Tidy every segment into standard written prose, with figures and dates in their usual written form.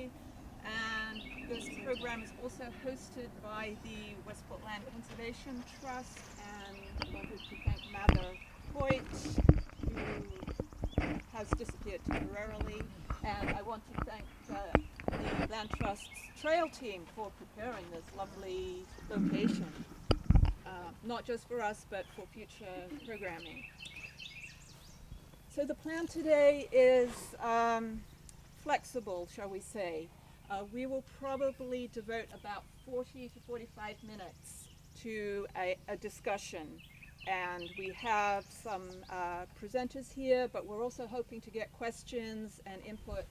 History, and this program is also hosted by the Westport Land Conservation Trust, and I wanted to thank Mather Hoyt, who has disappeared temporarily, and I want to thank the Land Trust's trail team for preparing this lovely location, not just for us, but for future programming. So the plan today is flexible, shall we say. We will probably devote about 40 to 45 minutes to a discussion. And we have some presenters here, but we're also hoping to get questions and input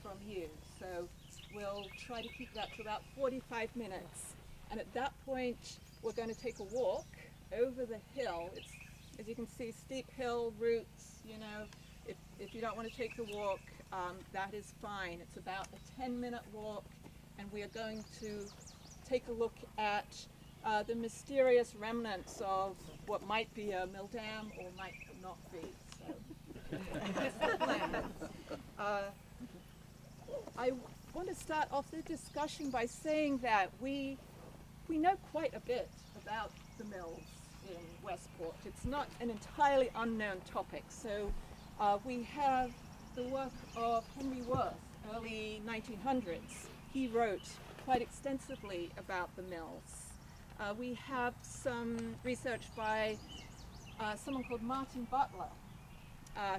from you. So we'll try to keep that to about 45 minutes. And at that point, we're going to take a walk over the hill. It's, as you can see, steep hill, roots, you know. If you don't want to take the walk, that is fine. It's about a 10-minute walk, and we are going to take a look at the mysterious remnants of what might be a mill dam or might not be. So that's the plan. I want to start off the discussion by saying that we know quite a bit about the mills in Westport. It's not an entirely unknown topic. So we have the work of Henry Worth, early 1900s. He wrote quite extensively about the mills. We have some research by someone called Martin Butler,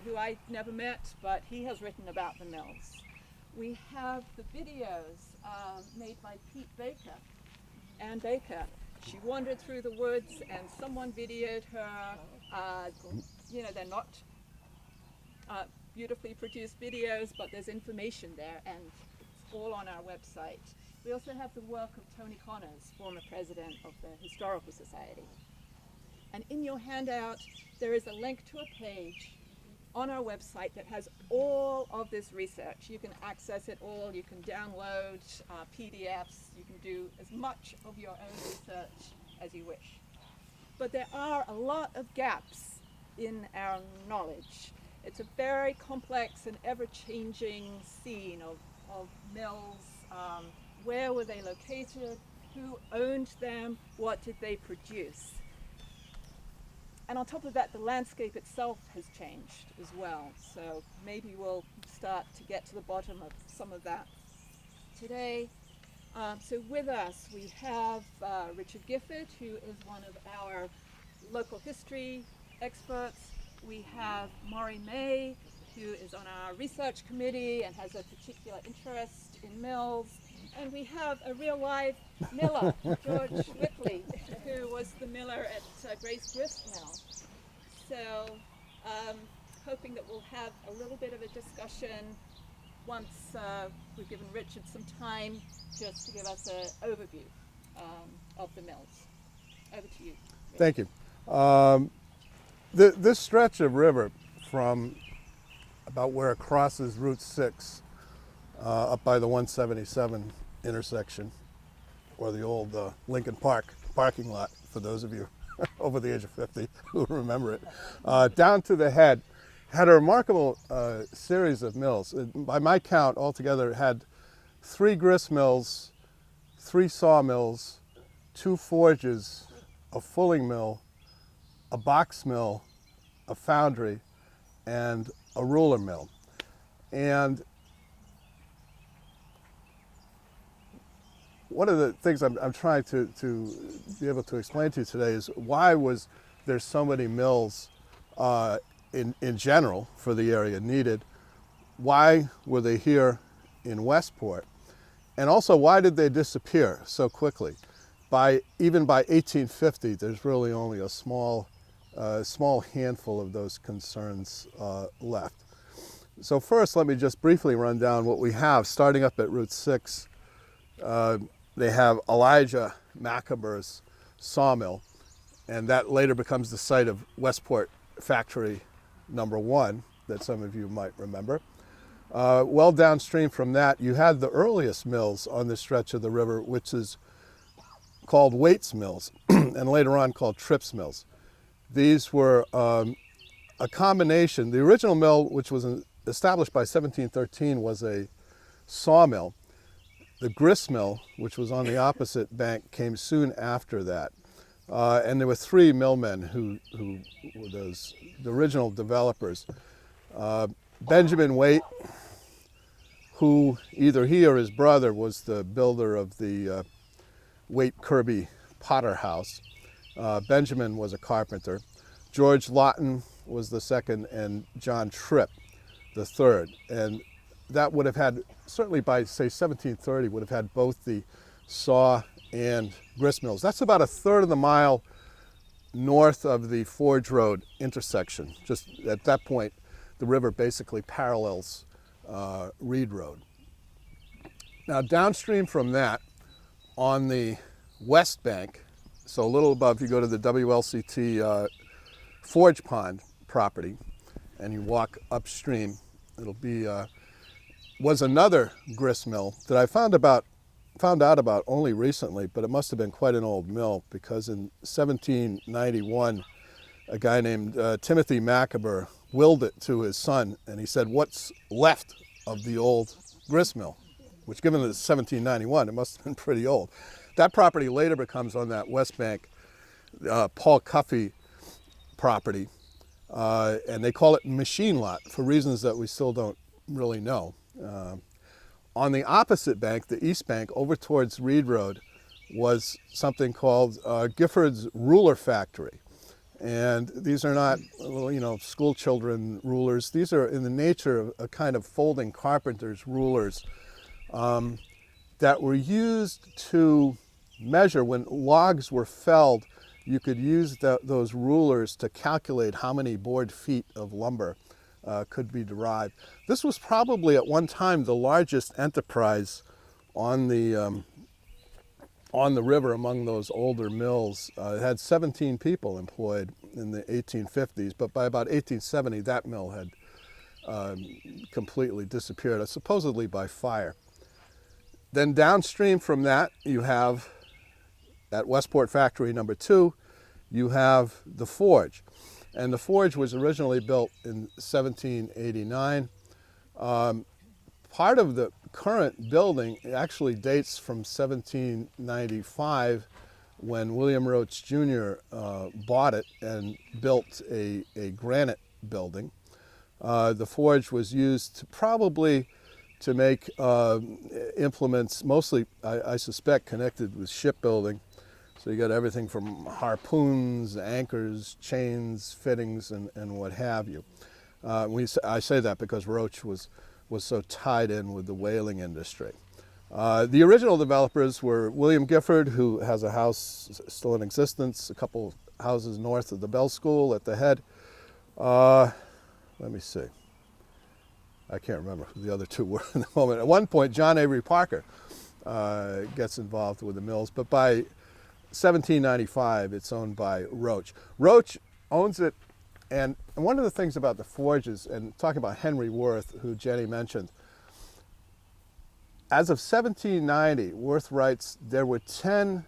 who I never met, but he has written about the mills. We have the videos made by Pete Baker, Ann Baker. She wandered through the woods and someone videoed her. You know, they're not beautifully produced videos, but there's information there, and it's all on our website. We also have the work of Tony Connors, former president of the Historical Society. And in your handout, there is a link to a page on our website that has all of this research. You can access it all. You can download PDFs. You can do as much of your own research as you wish. But there are a lot of gaps in our knowledge. It's a very complex and ever-changing scene of mills. Where were they located? Who owned them? What did they produce? And on top of that, the landscape itself has changed as well. So maybe we'll start to get to the bottom of some of that today. So with us, we have Richard Gifford, who is one of our local history experts. We have Maury May, who is on our research committee and has a particular interest in mills. And we have a real live miller, George Whitley, who was the miller at Grace Grist Mill. So hoping that we'll have a little bit of a discussion once we've given Richard some time just to give us an overview of the mills. Over to you, Richard. Thank you. This stretch of river from about where it crosses Route 6 up by the 177 intersection, or the old Lincoln Park parking lot, for those of you over the age of 50 who remember it, down to the head, had a remarkable series of mills. By my count, altogether, it had 3 grist mills, 3 sawmills, 2 forges, a fulling mill, a box mill, a foundry, and a ruler mill. And one of the things I'm trying to be able to explain to you today is why was there so many mills in general for the area needed? Why were they here in Westport? And also, why did they disappear so quickly? Even by 1850, there's really only a small handful of those concerns left. So first, let me just briefly run down what we have. Starting up at Route 6, they have Elijah Macaber's sawmill, and that later becomes the site of Westport Factory number 1 that some of you might remember. Well downstream from that, you had the earliest mills on this stretch of the river, which is called Waits Mills, and later on called Trips Mills. These were a combination. The original mill, which was established by 1713, was a sawmill, The grist mill, which was on the opposite bank, came soon after that. And there were three millmen who were the original developers. Benjamin Waite, who either he or his brother was the builder of the Waite Kirby Potter House. Benjamin was a carpenter. George Lawton was the second, and John Tripp the third. And that would have had, certainly by say 1730, would have had both the saw and grist mills. That's about a third of the mile north of the Forge Road intersection. Just at that point, the river basically parallels Reed Road. Now downstream from that, on the west bank, so a little above, you go to the WLCT Forge Pond property, and you walk upstream. It'll be was another grist mill that I found out about only recently, but it must have been quite an old mill, because in 1791, a guy named Timothy Macaber willed it to his son, and he said, "What's left of the old grist mill?" Which, given that it's 1791, it must have been pretty old. That property later becomes, on that west bank, Paul Cuffey property, and they call it machine lot for reasons that we still don't really know. On the opposite bank, the east bank, over towards Reed Road, was something called Gifford's Ruler Factory. And these are not, school children rulers. These are in the nature of a kind of folding carpenter's rulers that were used to measure. When logs were felled, you could use those rulers to calculate how many board feet of lumber could be derived. This was probably at one time the largest enterprise on the river among those older mills. It had 17 people employed in the 1850s, but by about 1870 that mill had completely disappeared, supposedly by fire. Then downstream from that, you have, at Westport Factory number 2, you have the forge. And the forge was originally built in 1789. Part of the current building actually dates from 1795, when William Roach Jr. Bought it and built a granite building. The forge was used probably to make implements, mostly, I suspect, connected with shipbuilding. So you got everything from harpoons, anchors, chains, fittings, and what have you. I say that because Roach was so tied in with the whaling industry. The original developers were William Gifford, who has a house still in existence, a couple houses north of the Bell School at the head. Let me see. I can't remember who the other two were in the moment. At one point, John Avery Parker gets involved with the mills, but by 1795, it's owned by Roach. Roach owns it, and one of the things about the forges, and talking about Henry Worth, who Jenny mentioned, as of 1790, Worth writes, there were 10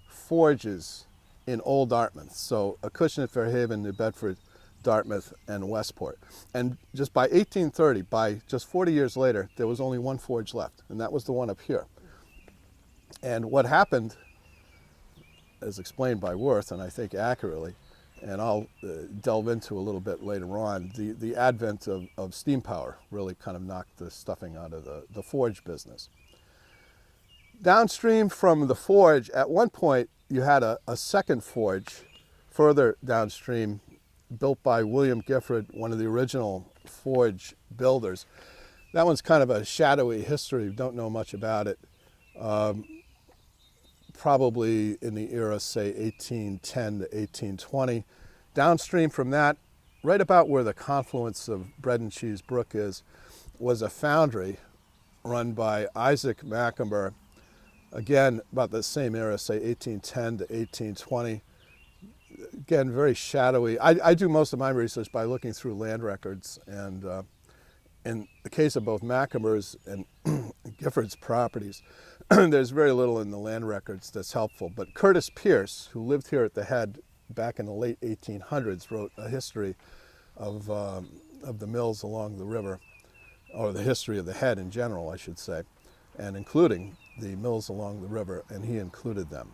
forges in Old Dartmouth, so Acushnet, Fairhaven, New Bedford, Dartmouth, and Westport. And just by 1830, by just 40 years later, there was only one forge left, and that was the one up here. And what happened, as explained by Worth, and I think accurately, and I'll delve into a little bit later on, the advent of steam power really kind of knocked the stuffing out of the forge business. Downstream from the forge, at one point, you had a second forge further downstream, built by William Gifford, one of the original forge builders. That one's kind of a shadowy history, don't know much about it. Probably in the era, say, 1810 to 1820. Downstream from that, right about where the confluence of Bread and Cheese Brook is, was a foundry run by Isaac Macamber. Again, about the same era, say 1810 to 1820. Again, very shadowy. I do most of my research by looking through land records, and in the case of both Macamber's and Gifford's properties, there's very little in the land records that's helpful. But Curtis Pierce, who lived here at the head back in the late 1800s, wrote a history of the mills along the river, or the history of the head in general, I should say. and including the mills along the river, and he included them.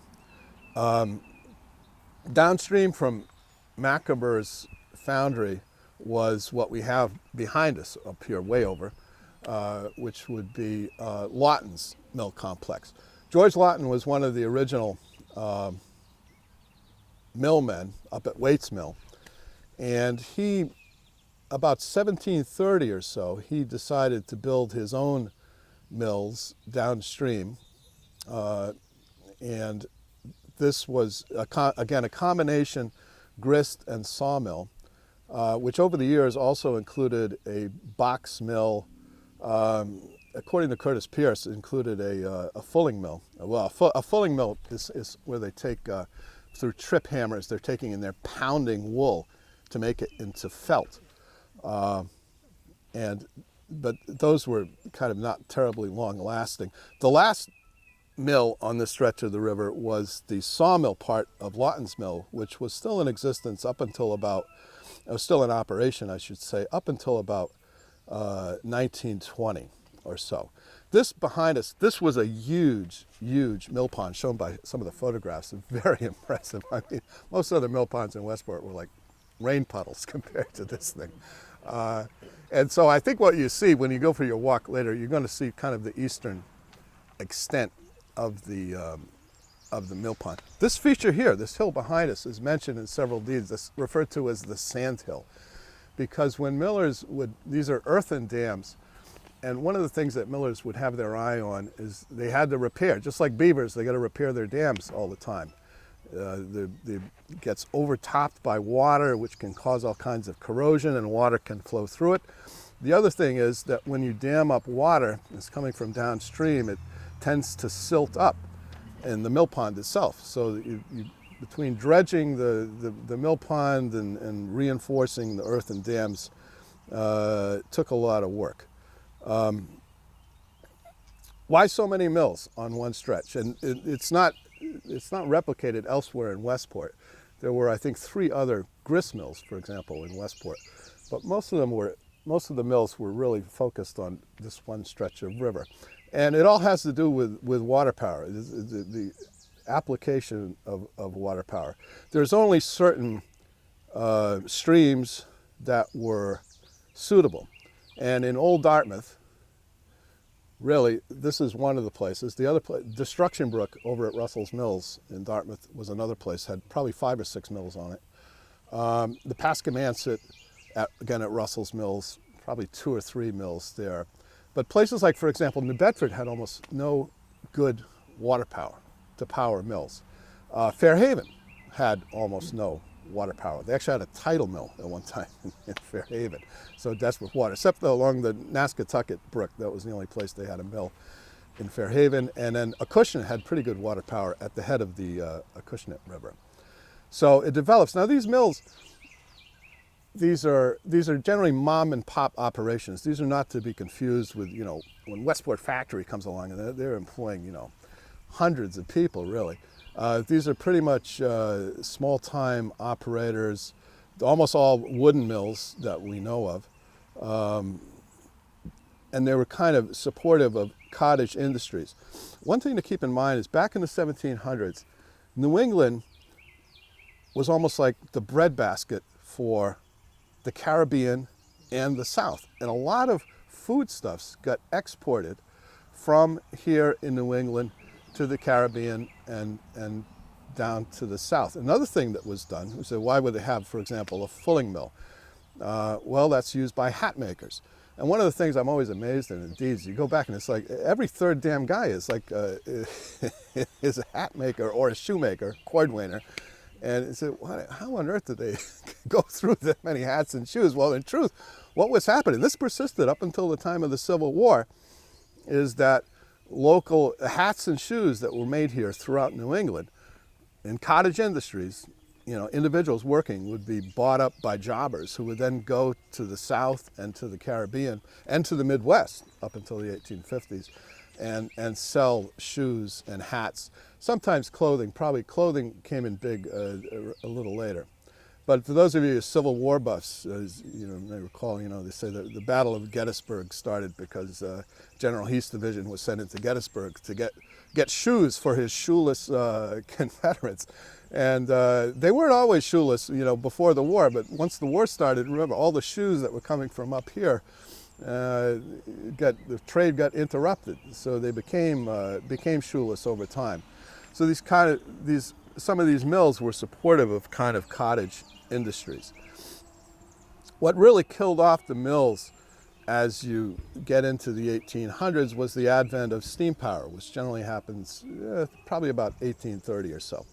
Downstream from Macaber's foundry was what we have behind us up here, way over, which would be Lawton's mill complex. George Lawton was one of the original millmen up at Waite's Mill, and he, about 1730 or so, he decided to build his own mills downstream, and this was, again, a combination grist and sawmill, which over the years also included a box mill. According to Curtis Pierce, included a fulling mill. Well, a fulling mill is where they take, through trip hammers, they're taking and they're pounding wool to make it into felt. But those were kind of not terribly long lasting. The last mill on this stretch of the river was the sawmill part of Lawton's mill, which was still in existence up until about, still in operation, I should say, up until about 1920 or so. This behind us, this was a huge, huge mill pond shown by some of the photographs. Very impressive. I mean, most other mill ponds in Westport were like rain puddles compared to this thing. And so I think what you see when you go for your walk later, you're going to see kind of the eastern extent of the mill pond. This feature here, this hill behind us, is mentioned in several deeds. This referred to as the Sand Hill, because when millers would, these are earthen dams, and one of the things that millers would have their eye on is they had to repair, just like beavers, they got to repair their dams all the time. It gets overtopped by water, which can cause all kinds of corrosion, and water can flow through it. The other thing is that when you dam up water, it's coming from downstream, it tends to silt up in the mill pond itself. So that you between dredging the mill pond and reinforcing the earthen dams, took a lot of work. Why so many mills on one stretch? And it's not replicated elsewhere in Westport. There were, I think, 3 other grist mills, for example, in Westport, but most of the mills were really focused on this one stretch of river. And it all has to do with water power, the application of water power. There's only certain streams that were suitable. And in Old Dartmouth, really, this is one of the places. The other place, Destruction Brook over at Russell's Mills in Dartmouth, was another place, had probably 5 or 6 mills on it. The Pascomansit, again at Russell's Mills, probably 2 or 3 mills there. But places like, for example, New Bedford had almost no good water power to power mills. Fairhaven had almost no water power. They actually had a tidal mill at one time in Fairhaven, so desperate water, except along the Nascatucket Brook. That was the only place they had a mill in Fairhaven. And then Acushnet had pretty good water power at the head of the Acushnet River. So it develops. Now these mills, these are generally mom and pop operations. These are not to be confused with, when Westport Factory comes along and they're employing, hundreds of people really. These are pretty much small-time operators, almost all wooden mills that we know of. And they were kind of supportive of cottage industries. One thing to keep in mind is back in the 1700s, New England was almost like the breadbasket for the Caribbean and the South. And a lot of foodstuffs got exported from here in New England to the Caribbean and down to the South. Another thing that was done, we said, why would they have, for example, a fulling mill? Well, that's used by hat makers. And one of the things I'm always amazed in deeds, you go back and it's like every third damn guy is like is a hat maker or a shoemaker, cordwainer. And it's how on earth did they go through that many hats and shoes? Well, in truth, what was happening, this persisted up until the time of the Civil War, is that local hats and shoes that were made here throughout New England in cottage industries, individuals working would be bought up by jobbers who would then go to the South and to the Caribbean and to the Midwest up until the 1850s and sell shoes and hats, sometimes clothing. Probably clothing came in big a little later. But for those of you Civil War buffs, as you know, may recall, they say that the Battle of Gettysburg started because General Heath's division was sent into Gettysburg to get shoes for his shoeless Confederates. And they weren't always shoeless, before the war, but once the war started, remember, all the shoes that were coming from up here, the trade got interrupted, so they became shoeless over time. So some of these mills were supportive of kind of cottage industries. What really killed off the mills as you get into the 1800s was the advent of steam power, which generally happens probably about 1830 or so.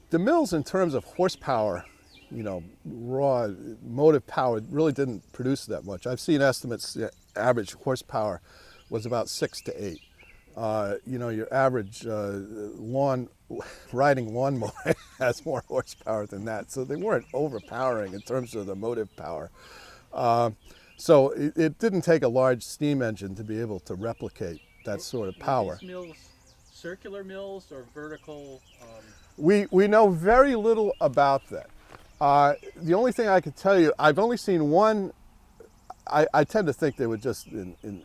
The mills, in terms of horsepower, raw motive power, really didn't produce that much. I've seen estimates, the average horsepower was about 6 to 8. Your average riding lawnmower has more horsepower than that. So they weren't overpowering in terms of the motive power. So it didn't take a large steam engine to be able to replicate that sort of power. Were these mills circular mills or vertical? We know very little about that. The only thing I can tell you, I've only seen one. I tend to think they were just in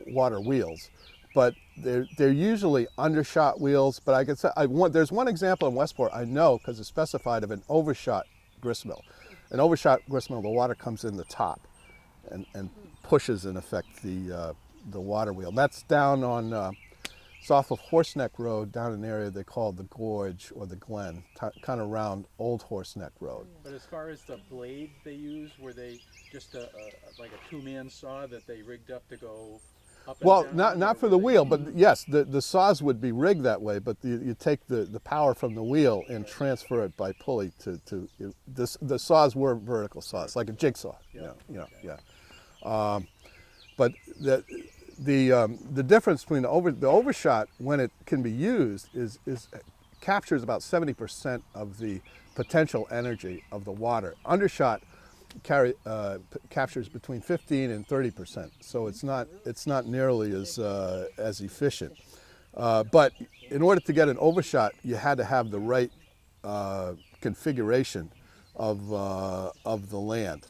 water wheels, but they're usually undershot wheels. But I can say there's one example in Westport I know because it's specified of an overshot gristmill. An overshot gristmill, the water comes in the top and pushes in effect the water wheel. That's down on. It's off of Horseneck Road, down an area they call the Gorge or the Glen, kind of around Old Horseneck Road. But as far as the blade they used, were they just like a two-man saw that they rigged up to go up and Well, down? not for the wheel, but yes, the saws would be rigged that way, but you take the power from the wheel and transfer it by pulley the saws were vertical saws, like a jigsaw. But the difference between the overshot, when it can be used, is captures about 70% of the potential energy of the water. Undershot captures between 15 and 30%, so it's not nearly as efficient. But in order to get an overshot, you had to have the right configuration of the land.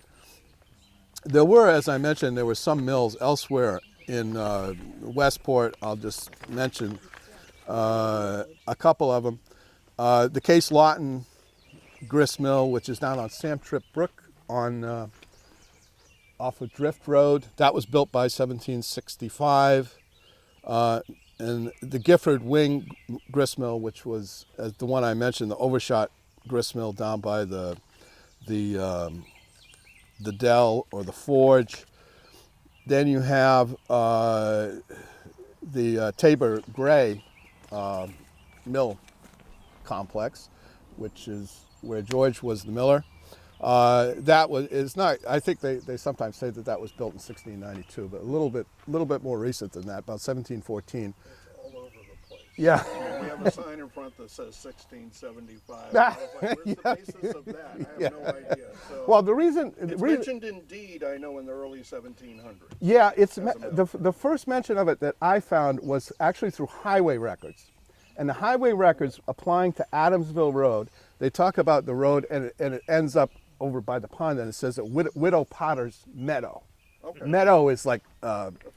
There were, as I mentioned, there were some mills elsewhere in Westport. I'll just mention a couple of them. The Case Lawton grist mill, which is down on Sam Tripp Brook off of Drift Road. That was built by 1765. And the Gifford Wing grist mill, which was the one I mentioned, the overshot grist mill down by the Dell or the Forge. Then you have the Tabor Gray mill complex, which is where George was the miller. Is not. I think they sometimes say that was built in 1692, but a little bit more recent than that, about 1714. It's all over the place. Yeah. We have a sign in front that says 1675. I was like, where's the basis of that? I have no idea. So Well, the reason it's mentioned in deed, I know, in the early 1700s. Yeah, it's As a mill. the first mention of it that I found was actually through highway records. And the highway records applying to Adamsville Road, they talk about the road and it ends up over by the pond and it says that Widow Potter's Meadow. Okay. Meadow is like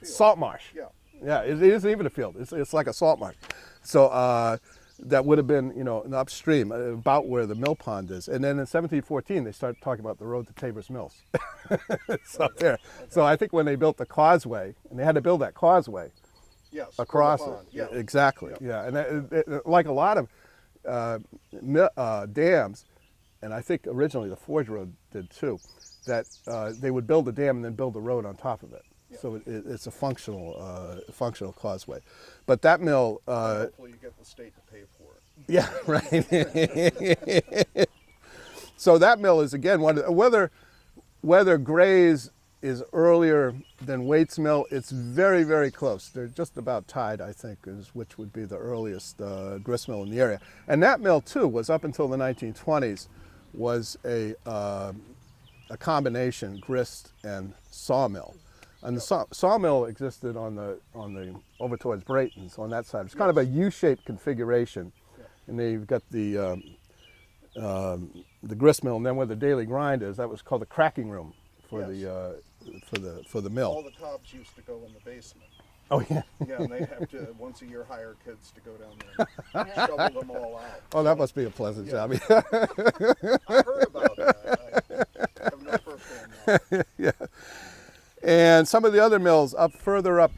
salt marsh. Yeah. Yeah, it isn't even a field. It's like a salt marsh. So that would have been, upstream, about where the mill pond is. And then in 1714, they started talking about the road to Tabor's Mills. It's up there. So I think when they built the causeway, and they had to build that causeway Yes. across from the pond. it. Yeah. Exactly. Yeah, and like a lot of dams, and I think originally the Forge Road did too, that they would build a dam and then build a road on top of it. Yeah. So it's a functional causeway. But that mill, Hopefully you get the state to pay for it. yeah, right. So that mill is again whether Gray's is earlier than Waite's mill. It's very, very close. They're just about tied, I think, which would be the earliest grist mill in the area. And that mill too was up until the 1920s was a combination grist and sawmill. And the sawmill existed on the over towards Brayton's on that side. It's kind of a U-shaped configuration, and then you've got the the grist mill, and then where the daily grind is, that was called the cracking room for Yes. the All mill. the cops used to go in the basement. Oh yeah. Yeah, and they have to once a year hire kids to go down there and shovel them all out. Oh, that must be a pleasant Yeah. job. I heard about that. I have no firsthand knowledge. Yeah. And some of the other mills up further up,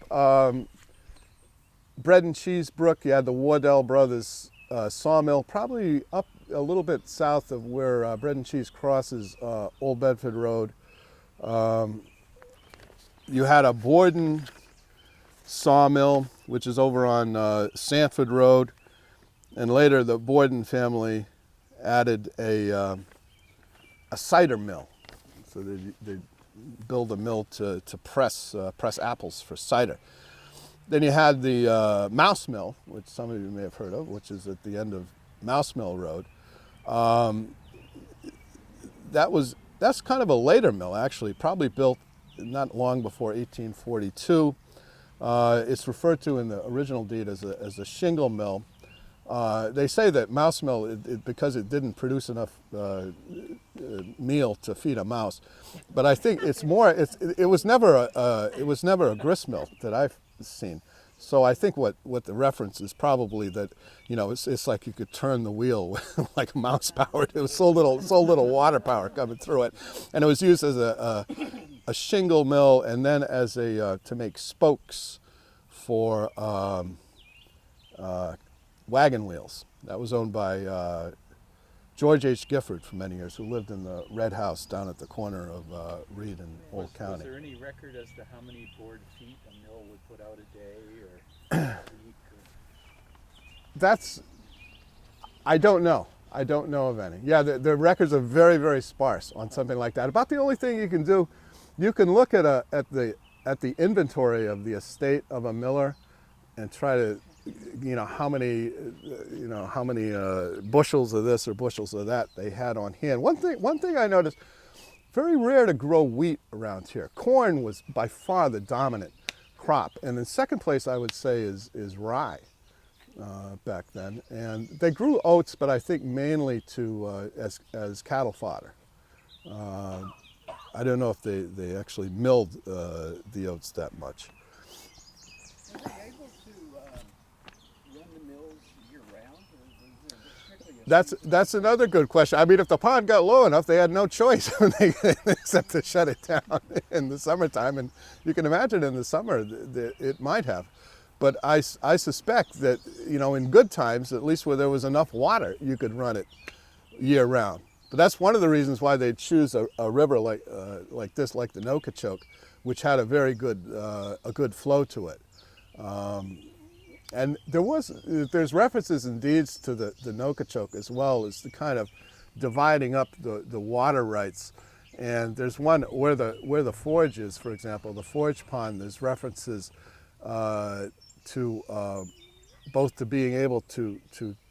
Bread and Cheese Brook, you had the Wardell Brothers sawmill, probably up a little bit south of where Bread and Cheese crosses Old Bedford Road. You had a Borden sawmill, which is over on Sanford Road, and later the Borden family added a cider mill. So they build a mill to press apples for cider. Then you had the Mouse Mill, which some of you may have heard of, which is at the end of Mouse Mill Road. That's kind of a later mill, actually, probably built not long before 1842. It's referred to in the original deed as a shingle mill. They say that Mouse Mill, because it didn't produce enough meal to feed a mouse, but I think it's more. It was never a grist mill that I've seen. So I think what the reference is probably that, it's like you could turn the wheel like a mouse powered. It was so little water power coming through it, and it was used as a shingle mill, and then as to make spokes for wagon wheels. That was owned by George H. Gifford for many years, who lived in the Red House down at the corner of Reed and Old Was County. there any record as to how many board feet a mill would put out a day or a week? I don't know. I don't know of any. Yeah, the records are very, very sparse on something like that. About the only thing you can do, you can look at the inventory of the estate of a miller and try to, how many bushels of this or bushels of that they had on hand. One thing I noticed, very rare to grow wheat around here. Corn was by far the dominant crop, and in second place I would say is rye back then. And they grew oats, but I think mainly as cattle fodder. I don't know if they actually milled the oats that much. Were they able to run the mills year round, or was there strictly a That's another good question. I mean, if the pond got low enough, they had no choice except to shut it down in the summertime. And you can imagine in the summer it might have. But I suspect that, in good times, at least where there was enough water, you could run it year round. But that's one of the reasons why they choose a river like this, like the Nokachoke, which had a very good flow to it. And there's references in deeds to the Nokachoke as well as the kind of dividing up the water rights. And there's one where the forge is, for example, the forge pond. There's references to both to being able to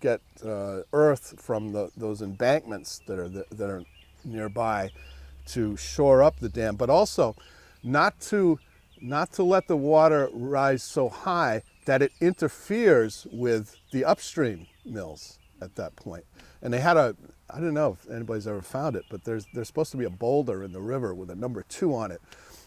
get earth from those embankments that are nearby to shore up the dam, but also not to let the water rise so high that it interferes with the upstream mills at that point. And they had I don't know if anybody's ever found it, but there's supposed to be a boulder in the river with a number 2 on it.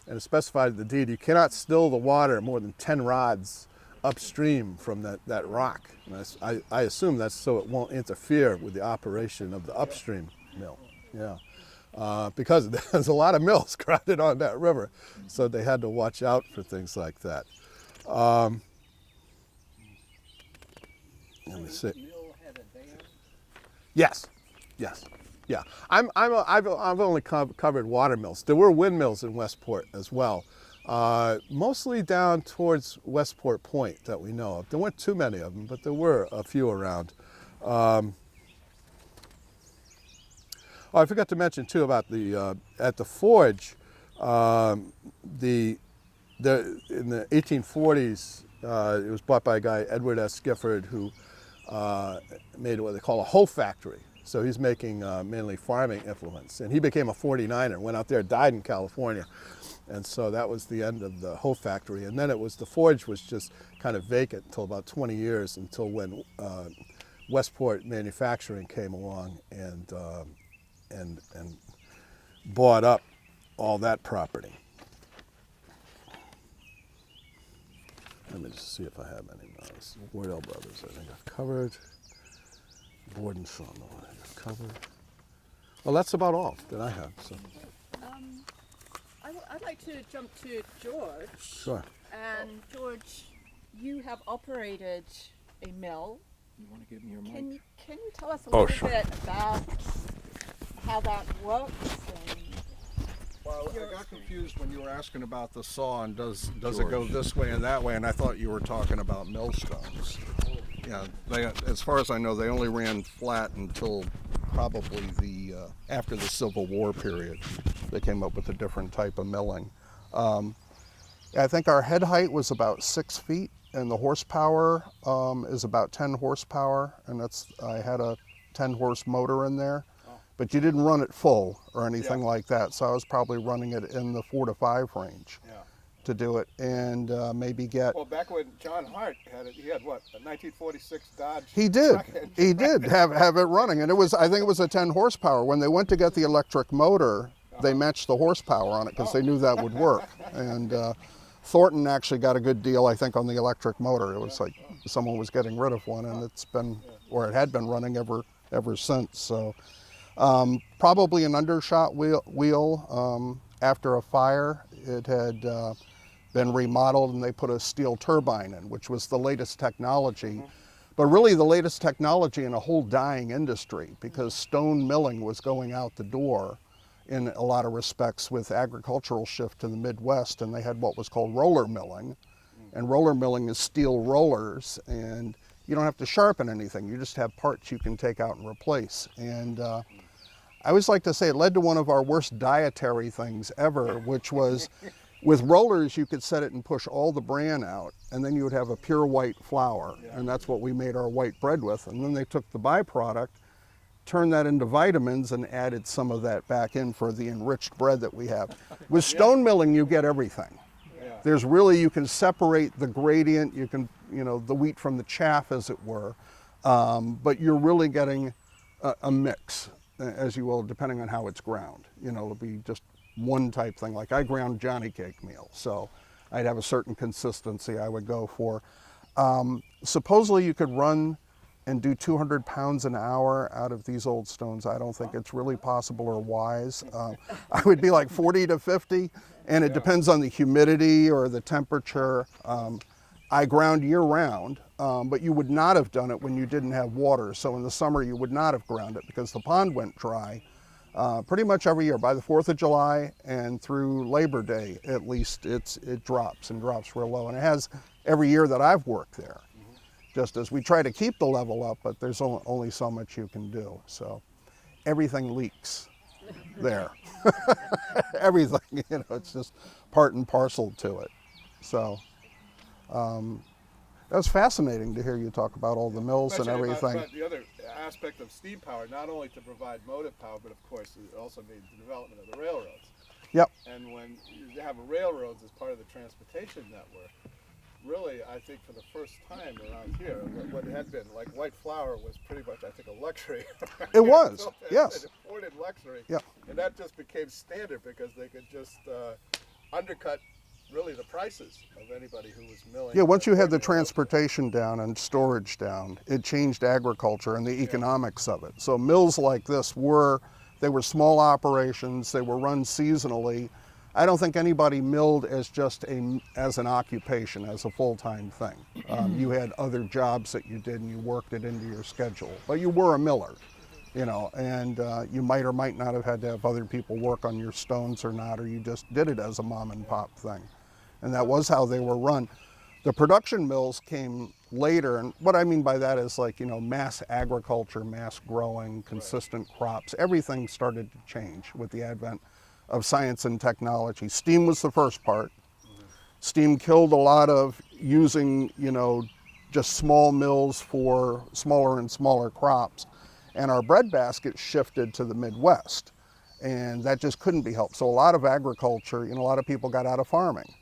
And it's specified in the deed, you cannot still the water more than 10 rods upstream from that rock. And I assume that's so it won't interfere with the operation of the upstream mill. Yeah. Because there's a lot of mills crowded on that river, so they had to watch out for things like that. Let me see. mill had a dam? Yes, yeah. I've only covered water mills. There were windmills in Westport as well, mostly down towards Westport Point that we know of. There weren't too many of them, but there were a few around. I forgot to mention too about at the forge. In the 1840s, it was bought by a guy, Edward S. Gifford, who made what they call a hoe factory. So he's making mainly farming implements. And he became a 49er, went out there, died in California. And so that was the end of the hoe factory. And then the forge was just kind of vacant until about 20 years, until when Westport Manufacturing came along and bought up all that property. Let me just see if I have any of those. Wardell Brothers, I think I've covered. Borden Sawmill, I think I've covered. Well, that's about all that I have. So. I'd like to jump to George. Sure. And George, you have operated a mill. You want to give me your mic? Can you tell us a Oh, little sure. bit about how that works? And Well, Your I got confused when you were asking about the saw and does it go this way and that way, and I thought you were talking about millstones. Yeah, as far as I know, they only ran flat until probably after the Civil War period. They came up with a different type of milling. I think our head height was about 6 feet, and the horsepower is about 10 horsepower, and I had a 10-horse motor in there. But you didn't run it full or anything like that, so I was probably running it in the 4 to 5 range to do it, and maybe get. Well, back when John Hart had it, he had what, a 1946 Dodge? He did. truck engine. He did have it running, and I think it was a 10 horsepower. When they went to get the electric motor, they matched the horsepower on it because they knew that would work. And Thornton actually got a good deal, I think, on the electric motor. It was like someone was getting rid of one, and it had been running ever since. So. Probably an undershot wheel. After a fire, it had been remodeled and they put a steel turbine in, which was the latest technology. But really the latest technology in a whole dying industry, because stone milling was going out the door in a lot of respects with agricultural shift to the Midwest, and they had what was called roller milling. And roller milling is steel rollers, and you don't have to sharpen anything. You just have parts you can take out and replace. And I always like to say it led to one of our worst dietary things ever, which was with rollers, you could set it and push all the bran out, and then you would have a pure white flour. And that's what we made our white bread with. And then they took the byproduct, turned that into vitamins, and added some of that back in for the enriched bread that we have. With stone milling, you get everything. There's really, you can separate the gradient, you can, the wheat from the chaff, as it were, but you're really getting a mix, as you will, depending on how it's ground. It'll be just one type thing. Like I ground Johnny cake meal, so I'd have a certain consistency I would go for. Supposedly you could run and do 200 pounds an hour out of these old stones. I don't think it's really possible or wise. I would be like 40 to 50, and it depends on the humidity or the temperature. I ground year round, but you would not have done it when you didn't have water. So in the summer you would not have ground it because the pond went dry pretty much every year. By the 4th of July and through Labor Day, at least, it drops and drops real low. And it has every year that I've worked there. Just as we try to keep the level up, but there's only so much you can do. So everything leaks there. Everything, it's just part and parcel to it. So that was fascinating to hear you talk about all the mills and everything. But the other aspect of steam power, not only to provide motive power, but of course it also means the development of the railroads. Yep. And when you have railroads as part of the transportation network, really, I think for the first time around here, what had been like white flour was pretty much, I think, a luxury. It was, yes. An imported luxury. Yep. And that just became standard because they could just undercut really the prices of anybody who was milling. Yeah, once you had the transportation down and storage down, it changed agriculture and the economics of it. So mills like this were small operations, they were run seasonally. I don't think anybody milled as just as an occupation, as a full-time thing. You had other jobs that you did and you worked it into your schedule. But you were a miller, and you might or might not have had to have other people work on your stones or not, or you just did it as a mom and pop thing. And that was how they were run. The production mills came later, and what I mean by that is like, mass agriculture, mass growing, consistent crops. Everything started to change with the advent of science and technology. Steam was the first part. Steam killed a lot of using, just small mills for smaller and smaller crops. And our breadbasket shifted to the Midwest. And that just couldn't be helped. So a lot of agriculture, a lot of people got out of farming.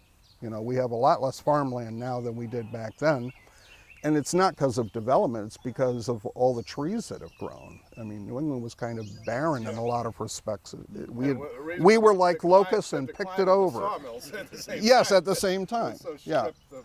We have a lot less farmland now than we did back then. and it's not because of development, it's because of all the trees that have grown. I mean, New England was kind of barren in a lot of respects. We were like locusts and picked it over. Sawmills at the same Yes, time. at the same time. So Yeah. stripped of,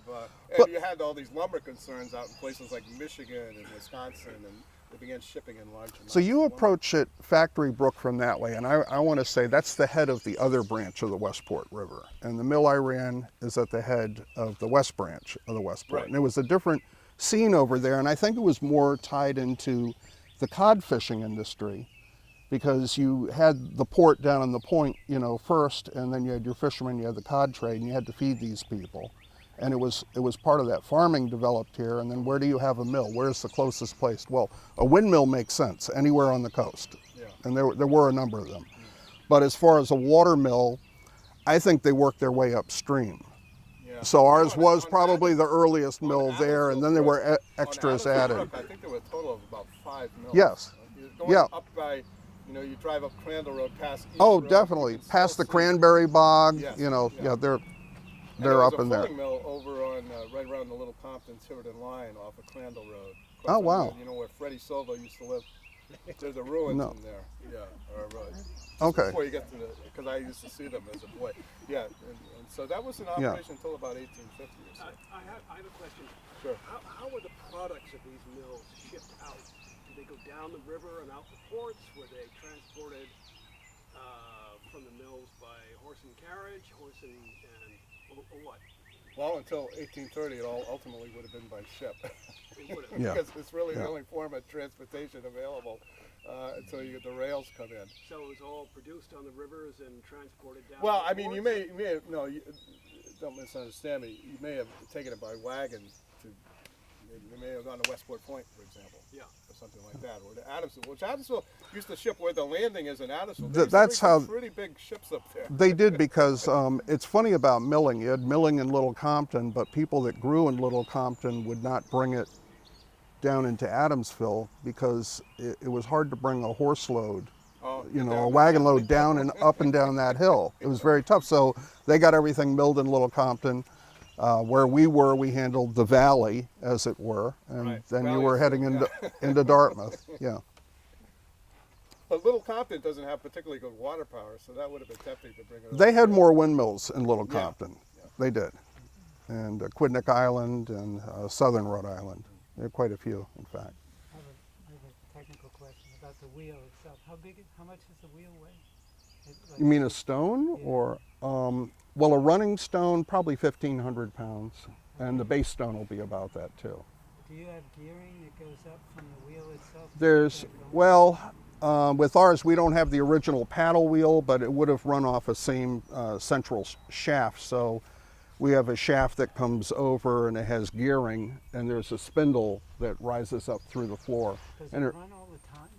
and But- you had all these lumber concerns out in places like Michigan and Wisconsin, and they began shipping in large amounts. So you of lumber. approach it Factory Brook from that way, and I want to say that's the head of the other branch of the Westport River. And the mill I ran is at the head of the west branch of the Westport. Right. And it was a different scene over there, and I think it was more tied into the cod fishing industry, because you had the port down on the point, you know, first, and then you had your fishermen, you had the cod trade, and you had to feed these people. And it was part of that. Farming developed here, and then where do you have a mill? Where's the closest place? Well, a windmill makes sense anywhere on the coast, Yeah. and there were a number of them. But as far as a water mill, I think they worked their way upstream. Yeah. So ours On- was on probably Adams- the earliest on mill there, and Adamsville then there were Brook- extras on Adamsville added. Brook, I think there were a total of about 5 mills. Yes. You're going Yeah. up by, you know, you drive up Crandall Road past East Oh, Road, definitely. you can Past still the see- cranberry bog, Yes, you know, yeah. yeah, they're And there was up a in there. fulling mill over on right around the Little Compton Tiverton line off of Crandall Road. Oh, wow. You know where Freddie Silva used to live? There's a ruins No. in there. Yeah. Or, Okay. Before you get to the, because I used to see them as a boy. Yeah. And so that was in Yeah. operation until about 1850 or so. I have a question. Sure. How were the products of these mills shipped out? Did they go down the river and out the ports? Were they transported from the mills by horse and carriage, or what? Well, until 1830, it all ultimately would have been by ship. It would've- Yeah. Because it's really Yeah. the only form of transportation available until you get the rails come in. So it was all produced on the rivers and transported down. Well, to the I mean, you ports? may have, no, don't misunderstand me. You may have taken it by wagon to, you may have gone to Westport Point, for example. Yeah. Or something like that, or to Adamsville, which Adamsville used to ship where the landing is in Adamsville. They used to That's bring some how- pretty big ships up there. They did, because it's funny about milling. You had milling in Little Compton, but people that grew in Little Compton would not bring it down into Adamsville because it was hard to bring a horse load, Oh, you know, down a there. wagon load down and up and down that hill. It was very tough. So they got everything milled in Little Compton. Where we were, we handled the valley, as it were, and Right. then you Valley were is heading good, into Dartmouth. Yeah. But Little Compton doesn't have particularly good water power, so that would have been tempting to bring it They over had here. more windmills in Little Yeah. Compton. They did. And Quidneck Island and Southern Rhode Island. There are quite a few, in fact. I have a technical question about the wheel itself. How much does the wheel weigh? You mean a stone or, well, a running stone, probably 1,500 pounds. And the base stone will be about that too. Do you have gearing that goes up from the wheel itself? to There's, keep that going? well, with ours, we don't have the original paddle wheel, but it would have run off a same central shaft. So we have a shaft that comes over and it has gearing, and there's a spindle that rises up through the floor. Does And it it- run all the time?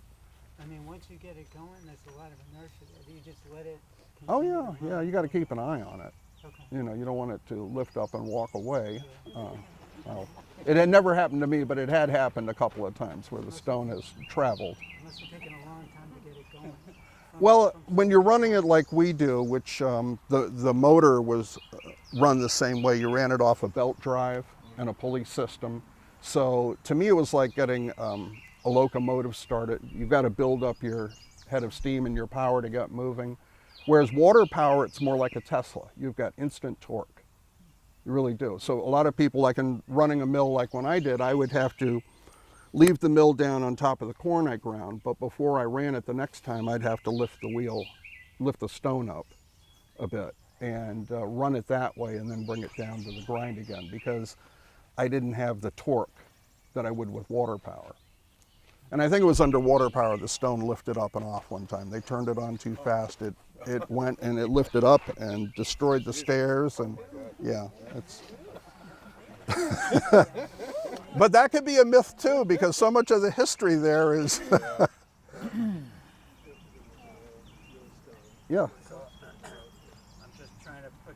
I mean, once you get it going, there's a lot of inertia there. Do you just let it Oh continue yeah, to yeah. run? You got to keep an eye on it. Okay. You know, you don't want it to lift up and walk away. Well, it had never happened to me, but it had happened a couple of times where the stone has traveled. It must have taken a long time to get it going. Well, when you're running it like we do, which the motor was run the same way, you ran it off a belt drive and a pulley system. So to me, it was like getting a locomotive started. You've got to build up your head of steam and your power to get moving. Whereas water power, it's more like a Tesla. You've got instant torque. You really do. So a lot of people, like in running a mill like when I did, I would have to leave the mill down on top of the corn I ground, but before I ran it the next time, I'd have to lift the wheel, lift the stone up a bit and run it that way and then bring it down to the grind again, because I didn't have the torque that I would with water power. And I think it was under water power the stone lifted up and off one time. They turned it on too fast. It went and it lifted up and destroyed the stairs, and yeah, it's but that could be a myth too, because so much of the history there is yeah. I'm just trying to put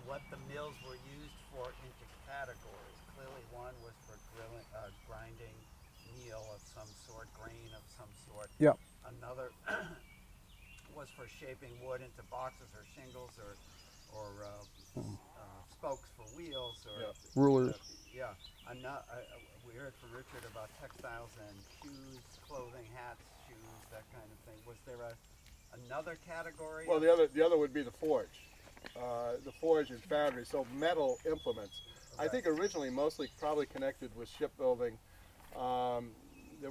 what the mills were used for into categories. Clearly one was for grinding meal of some sort, grain of some sort. Yeah. Another was for shaping wood into boxes or shingles or spokes for wheels or Rulers. Yeah, I'm not, we heard from Richard about textiles and shoes, clothing, hats, shoes, that kind of thing. Was there another category? Well, of- the other would be the forge. The forge and foundry, so metal implements. I think originally mostly probably connected with shipbuilding. There are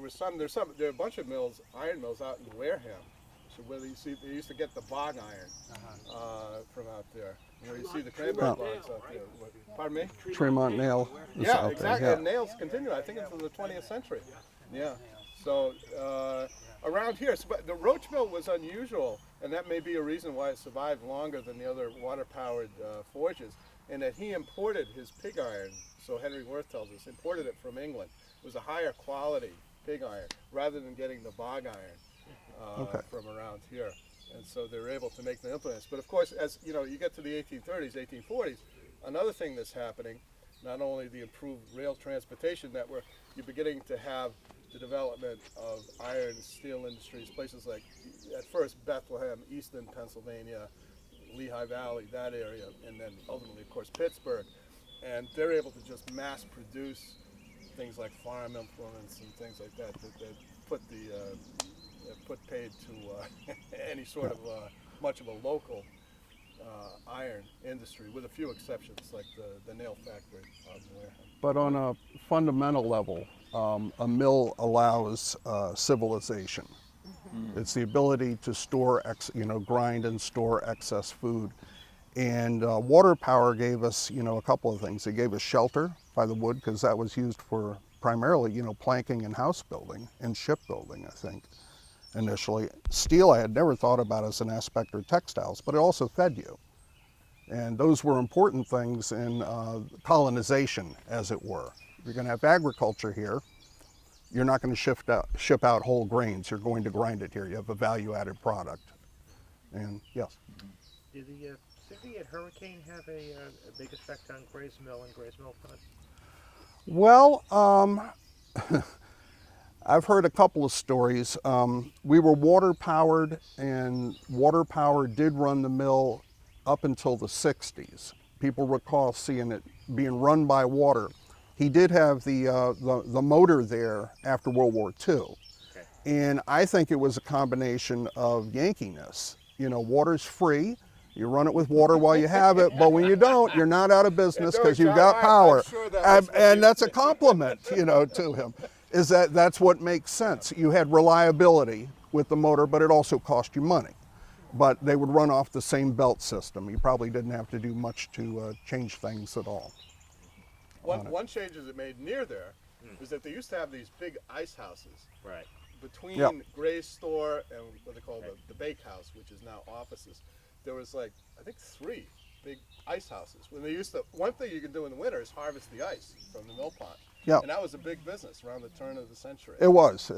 a bunch of mills, iron mills out in Wareham. So where they used to get the bog iron from out there. You know, you see the cranberry bogs out there. Pardon me? Tremont Nail is Yeah, out exactly. there. And nails continue. I think into the 20th century. Yeah. So around here, but the Roach Mill was unusual, and that may be a reason why it survived longer than the other water-powered forges, in that he imported his pig iron. So Henry Worth tells us, imported it from England. It was a higher quality pig iron rather than getting the bog iron from around here. And so they were able to make the implements. But of course, as you know, you get to the 1830s, 1840s, another thing that's happening, not only the improved rail transportation network, you're beginning to have the development of iron and steel industries, places like, at first, Bethlehem, Easton, Pennsylvania, Lehigh Valley, that area, and then ultimately, of course, Pittsburgh. And they're able to just mass produce things like farm implements and things like that put paid to any sort of much of a local iron industry, with a few exceptions like the nail factory out in Wareham. But on a fundamental level, a mill allows civilization. It's the ability to store, grind and store excess food. And water power gave us, a couple of things. It gave us shelter by the wood, because that was used for primarily, planking and house building and shipbuilding, I think, initially. Steel I had never thought about as an aspect of textiles, but it also fed you. And those were important things in colonization, as it were. If you're going to have agriculture here, you're not going to ship out whole grains. You're going to grind it here. You have a value-added product. And yes. Did the Cynthiad hurricane have a big effect on Gray's Mill and Gray's Mill Pond? Well, I've heard a couple of stories. We were water powered, and water power did run the mill up until the 60s. People recall seeing it being run by water. He did have the motor there after World War II. Okay. And I think it was a combination of Yankiness. Water's free. You run it with water while you have it, but when you don't, you're not out of business because you've got power. And that's a compliment, to him. That's what makes sense. You had reliability with the motor, but it also cost you money. But they would run off the same belt system. You probably didn't have to do much to change things at all. One change it made near there is that they used to have these big ice houses. Right. Between Gray's store and what they call the bake house, which is now offices. There was I think 3 big ice houses. When they one thing you can do in the winter is harvest the ice from the mill pond. Yeah. And that was a big business around the turn of the century. It was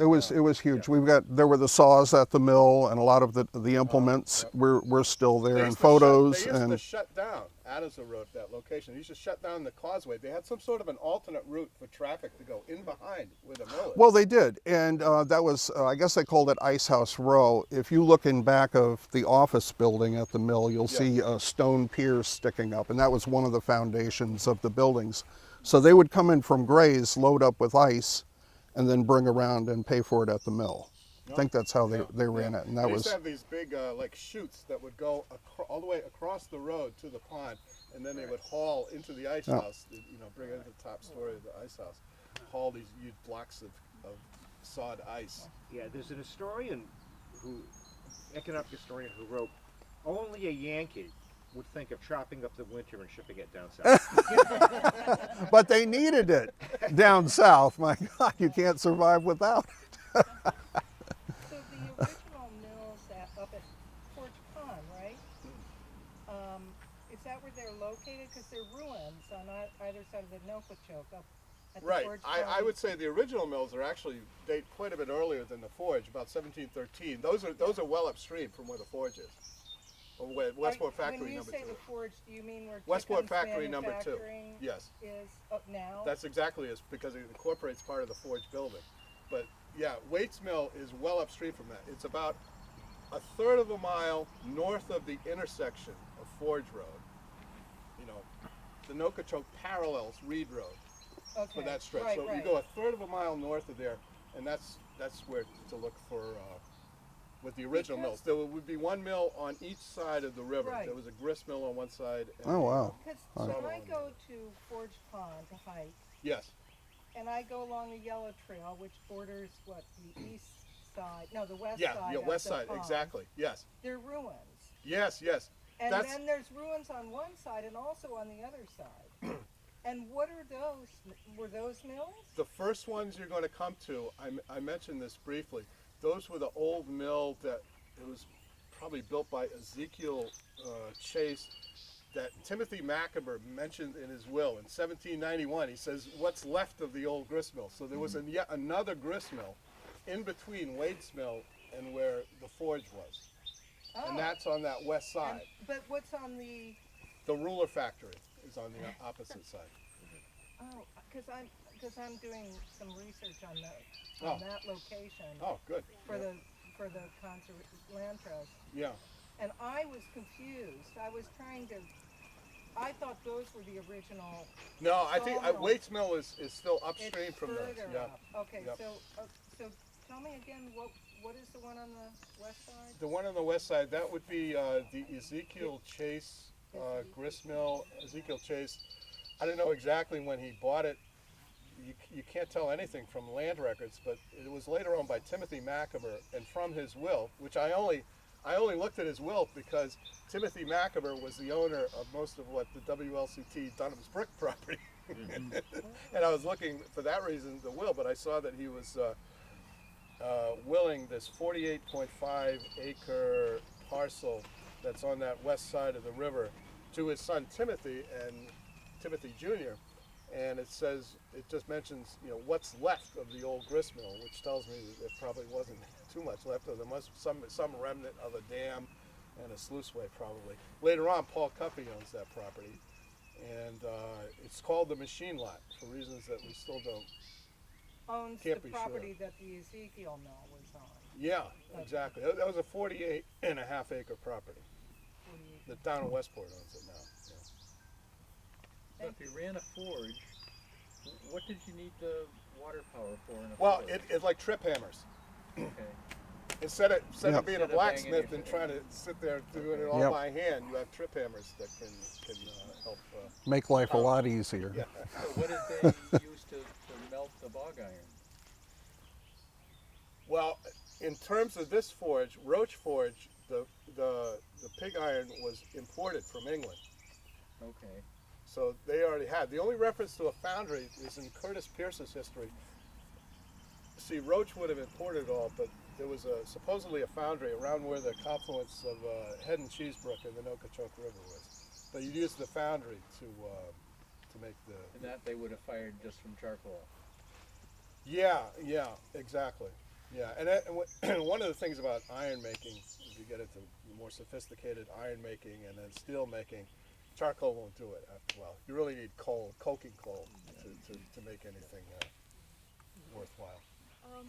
huge. There were the saws at the mill, and a lot of the implements were still there, and photos. They used to shut down. Adamson wrote that location. They used to shut down the causeway. They had some sort of an alternate route for traffic to go in behind where the mill is. Well, they did, and that was, I guess they called it Ice House Row. If you look in back of the office building at the mill, you'll see stone piers sticking up, and that was one of the foundations of the buildings. So they would come in from Gray's, load up with ice, and then bring around and pay for it at the mill. I think that's how they ran it, and that they was. Used to have these big chutes that would go all the way across the road to the pond, and then they would haul into the ice house. Bring it into the top story of the ice house, haul these huge blocks of sawed ice. Yeah, there's an historian economic historian who wrote, "Only a Yankee would think of chopping up the winter and shipping it down south." But they needed it down south. My God, you can't survive without it. So the original mills up at Forge Pond, right? Is that where they're located? Because they're ruins on either side of the Nokochoke up at the Right. Forge I Pond. would say the original mills date quite a bit earlier than the forge, about 1713. Those are well upstream from where the forge is. Or where Westport Factory When you number say 2. the forge, do you mean where Westport Chickham's Factory number 2. manufacturing Yes. is up now? That's exactly it, because it incorporates part of the forge building. But yeah, Waite's Mill is well upstream from that. It's about a third of a mile north of the intersection of Forge Road. The Nokochoke parallels Reed Road. for Okay, that stretch. right, So you right. go a third of a mile north of there, and that's where to look for with the original mills. There would be one mill on each side of the river. Right. There was a grist mill on one side. And Oh, wow. Because Sawmill when I on the go other. to Forge Pond to hike, Yes. and I go along the Yellow Trail, which borders what, the east side, no, the west Yeah. side Yeah. of West the side. pond, Exactly. Yes. there are ruins. Yes. Yes. And That's- then there's ruins on one side and also on the other side. And what are those? Were those mills? The first ones you're going to come to, I mentioned this briefly. Those were the old mill that it was probably built by Ezekiel Chase that Timothy Macaber mentioned in his will in 1791. He says, what's left of the old grist mill? So there was yet another grist mill in between Wade's Mill and where the forge was. Oh. And that's on that west side. But what's on the? The ruler factory is on the opposite side. Oh, because I'm doing some research on Oh. that location Oh, good. for Yeah. the land trust. Yeah. And I was confused. I was trying to. I thought those were the original. No, I think Sawmill. Wade's Mill is still It's upstream from those. further Yeah. up. Okay, Yep. so tell me again what is the one on the west side? The one on the west side, that would be the Ezekiel Chase grist mill. Ezekiel Chase, I don't know exactly when he bought it. You can't tell anything from land records, but it was later owned by Timothy Macaber, and from his will, which I only looked at his will because Timothy Macaber was the owner of most of what the WLCT Dunham's Brick property, and I was looking for that reason the will, but I saw that he was willing this 48.5 acre parcel that's on that west side of the river to his son Timothy and Timothy Jr. And it says, it just mentions, what's left of the old grist mill, which tells me that there probably wasn't too much left of. There must be some remnant of a dam and a sluiceway probably. Later on, Paul Cuffey owns that property, and it's called the Machine Lot for reasons that we still don't. Owns Can't the be sure. property that the Ezekiel mill was on. Yeah, exactly. That was a 48.5 acre property. The town of Westport owns it now. So if you ran a forge, what did you need the water power for in a Well, forge? it's like trip hammers. Okay. Instead of being Instead a of banging blacksmith your- and trying to sit there doing it all Yep. by hand, you have trip hammers that can help. Make life a lot easier. Yeah. So what did they use to melt the bog iron? Well, in terms of this forge, Roach Forge, the pig iron was imported from England. Okay. So they already had. The only reference to a foundry is in Curtis Pierce's history. See, Roach would have imported it all, but there was supposedly a foundry around where the confluence of Head and Cheesebrook and the Nokachoke River was. But you used the foundry to make the. And that they would have fired just from charcoal. Yeah, exactly. Yeah, and one of the things about iron making, as you get into more sophisticated iron making and then steel making, charcoal won't do it after a while. You really need coal, coking coal, to make anything worthwhile. Can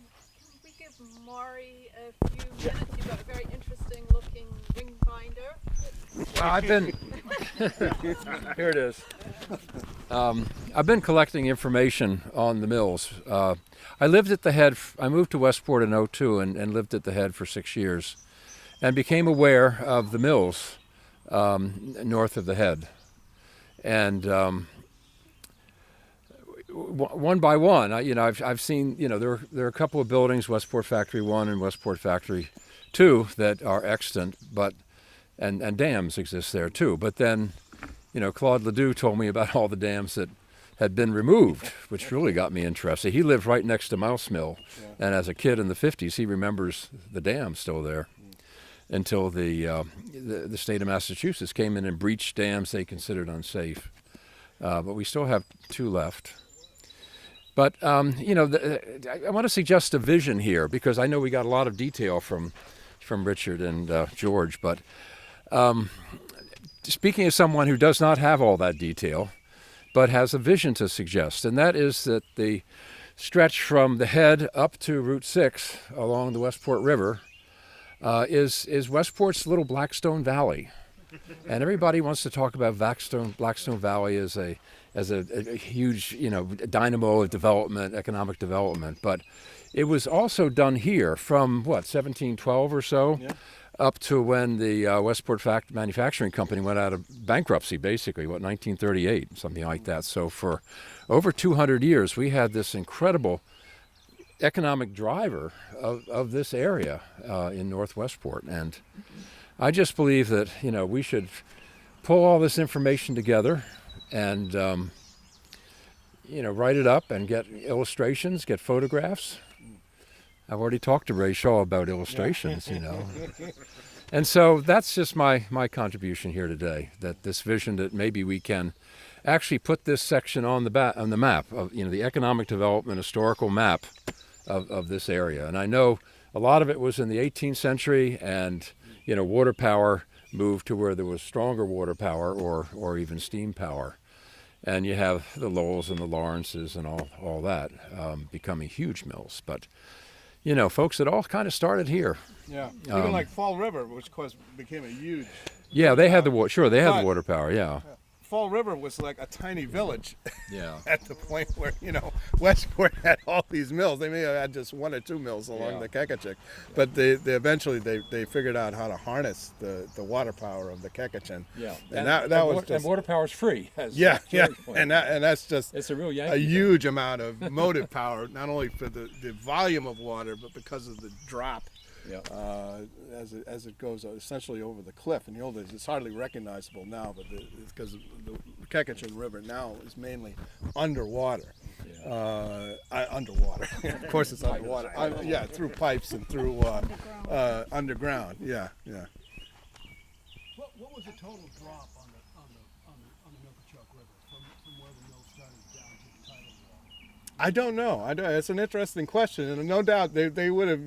we give Maury a few minutes? You've got a very interesting looking ring binder. I've been here it is. I've been collecting information on the mills. I lived at the head. I moved to Westport in '02 and lived at the head for 6 years, and became aware of the mills north of the head. And one by one, I've seen. There are a couple of buildings, Westport Factory 1 and Westport Factory 2, that are extant, but and dams exist there too. But then, Claude Ledoux told me about all the dams that had been removed, which really got me interested. He lived right next to Mouse Mill, and as a kid in the 50s, he remembers the dam still there until the state of Massachusetts came in and breached dams they considered unsafe. But we still have 2 left. But, I want to suggest a vision here, because I know we got a lot of detail from Richard and George, but speaking as someone who does not have all that detail, but has a vision to suggest, and that is that the stretch from the head up to Route 6 along the Westport River is Westport's little Blackstone Valley. And everybody wants to talk about Blackstone Valley as a a huge, dynamo of development, economic development. But it was also done here from 1712 or so, up to when the Westport Manufacturing Company went out of bankruptcy, basically, 1938, something like that. So for over 200 years, we had this incredible economic driver of this area in North Westport. And I just believe that, we should pull all this information together and, write it up and get illustrations, get photographs. I've already talked to Ray Shaw about illustrations, And so that's just my contribution here today, that this vision that maybe we can actually put this section on the map of, the economic development historical map of this area. And I know a lot of it was in the 18th century, and, water power moved to where there was stronger water power or even steam power. And you have the Lowells and the Lawrences and all that becoming huge mills. But, folks, it all kind of started here. Yeah, even like Fall River, which of course became a huge. Yeah, they had the water. Sure, they had the water power. Yeah. Fall River was like a tiny village. Yeah. At the point where Westport had all these mills. They may have had just one or two mills along the Kekachik, but they eventually figured out how to harness the water power of the Kekachin. Yeah. And that was just, and water power is free. And that's just it's a real a huge amount of motive power, not only for the volume of water, but because of the drop. As it goes essentially over the cliff. In the old days, it's hardly recognizable now, but it's because the Kekachin River now is mainly underwater. Underwater. Of course, it's underwater. Through pipes and through underground. Yeah. What was the total drop on the Nookachuk River from where the mill started down to the tidal wall? I don't know. It's an interesting question, and no doubt they would have.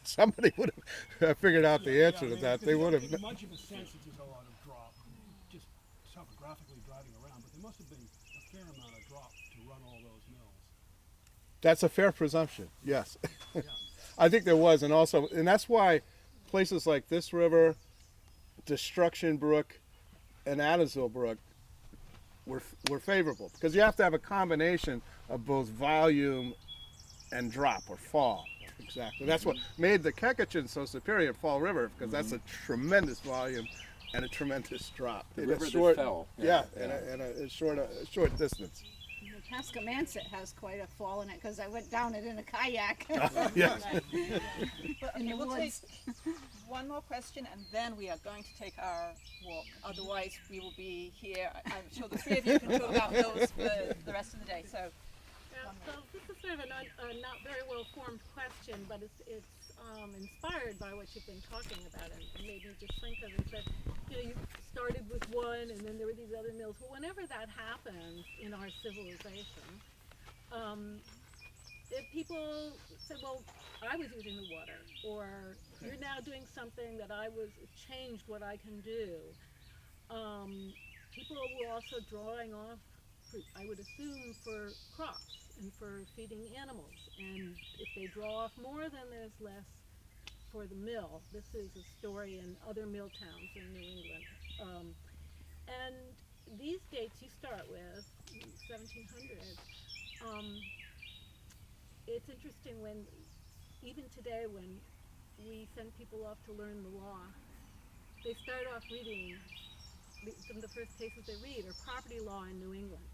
Somebody would have figured out the answer to that. They would have. Much of a sense that there's a lot of drop, just topographically driving around, but there must have been a fair amount of drop to run all those mills. That's a fair presumption. Yes, I think there was, and that's why places like this river, Destruction Brook, and Adamsville Brook were favorable, because you have to have a combination of both volume and drop or fall. Exactly. That's what made the Kekachin so superior at Fall River, because that's a tremendous volume and a tremendous drop. The river that fell. In a short distance. The Tascamansett has quite a fall in it, because I went down it in a kayak. Yes. Okay, we'll take one more question, and then we are going to take our walk. Otherwise, we will be here. I'm sure the three of you can talk about those for the rest of the day. So this is sort of a not very well formed question, but it's inspired by what you've been talking about, and made me just think of it that you started with one, and then there were these other mills. Well, whenever that happens in our civilization, if people say, "Well, I was using the water," or "You're now doing something that it changed what I can do," people were also drawing off, I would assume, for crops and for feeding animals. And if they draw off more, then there's less for the mill. This is a story in other mill towns in New England. And these dates you start with, 1700s. It's interesting when, even today, when we send people off to learn the law, they start off reading, some of the first cases they read are property law in New England.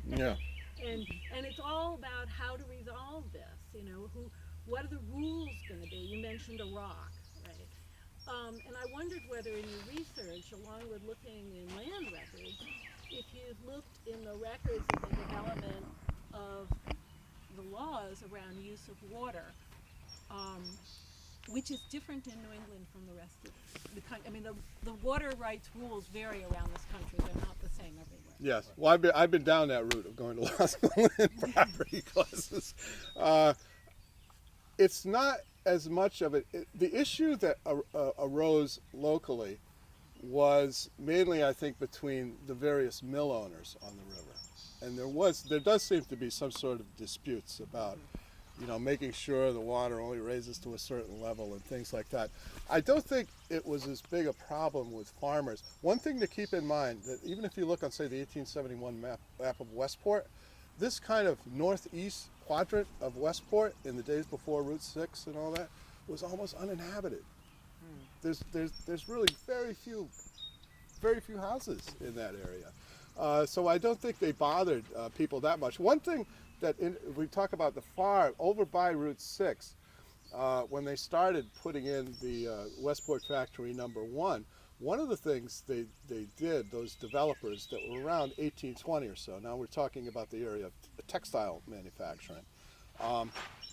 Yeah. And it's all about how to resolve this. What are the rules going to be? You mentioned a rock, right? And I wondered whether in your research, along with looking in land records, if you've looked in the records of the development of the laws around use of water, which is different in New England from the rest of the country. I mean, the water rights rules vary around this country. They're not the same everywhere. Yes. Well, I've been down that route of going to law school and property classes. It's not as much of it. The issue that arose locally was mainly, I think, between the various mill owners on the river, and there does seem to be some sort of disputes about making sure the water only raises to a certain level and things like that. I don't think it was as big a problem with farmers. One thing to keep in mind, that even if you look on, say, the 1871 map of Westport, this kind of northeast quadrant of Westport in the days before Route 6 and all that was almost uninhabited. There's really very few houses in that area. So I don't think they bothered people that much. One thing that we talk about the farm over by Route 6, when they started putting in the Westport Factory number 1, one of the things they did, those developers that were around 1820 or so, now we're talking about the area of textile manufacturing,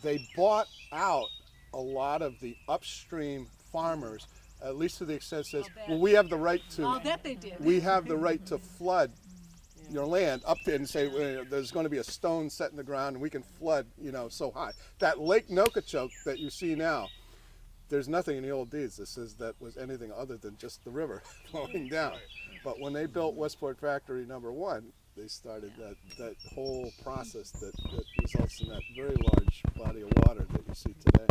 they bought out a lot of the upstream farmers, at least to the extent that, well, we have the right to, I'll bet they did. we have the right to flood your land up there and say, there's going to be a stone set in the ground and we can flood, so high. That Lake Nokichoke that you see now, there's nothing in the old deeds that says that was anything other than just the river flowing down. But when they built Westport Factory number 1, they started that whole process that results in that very large body of water that you see today.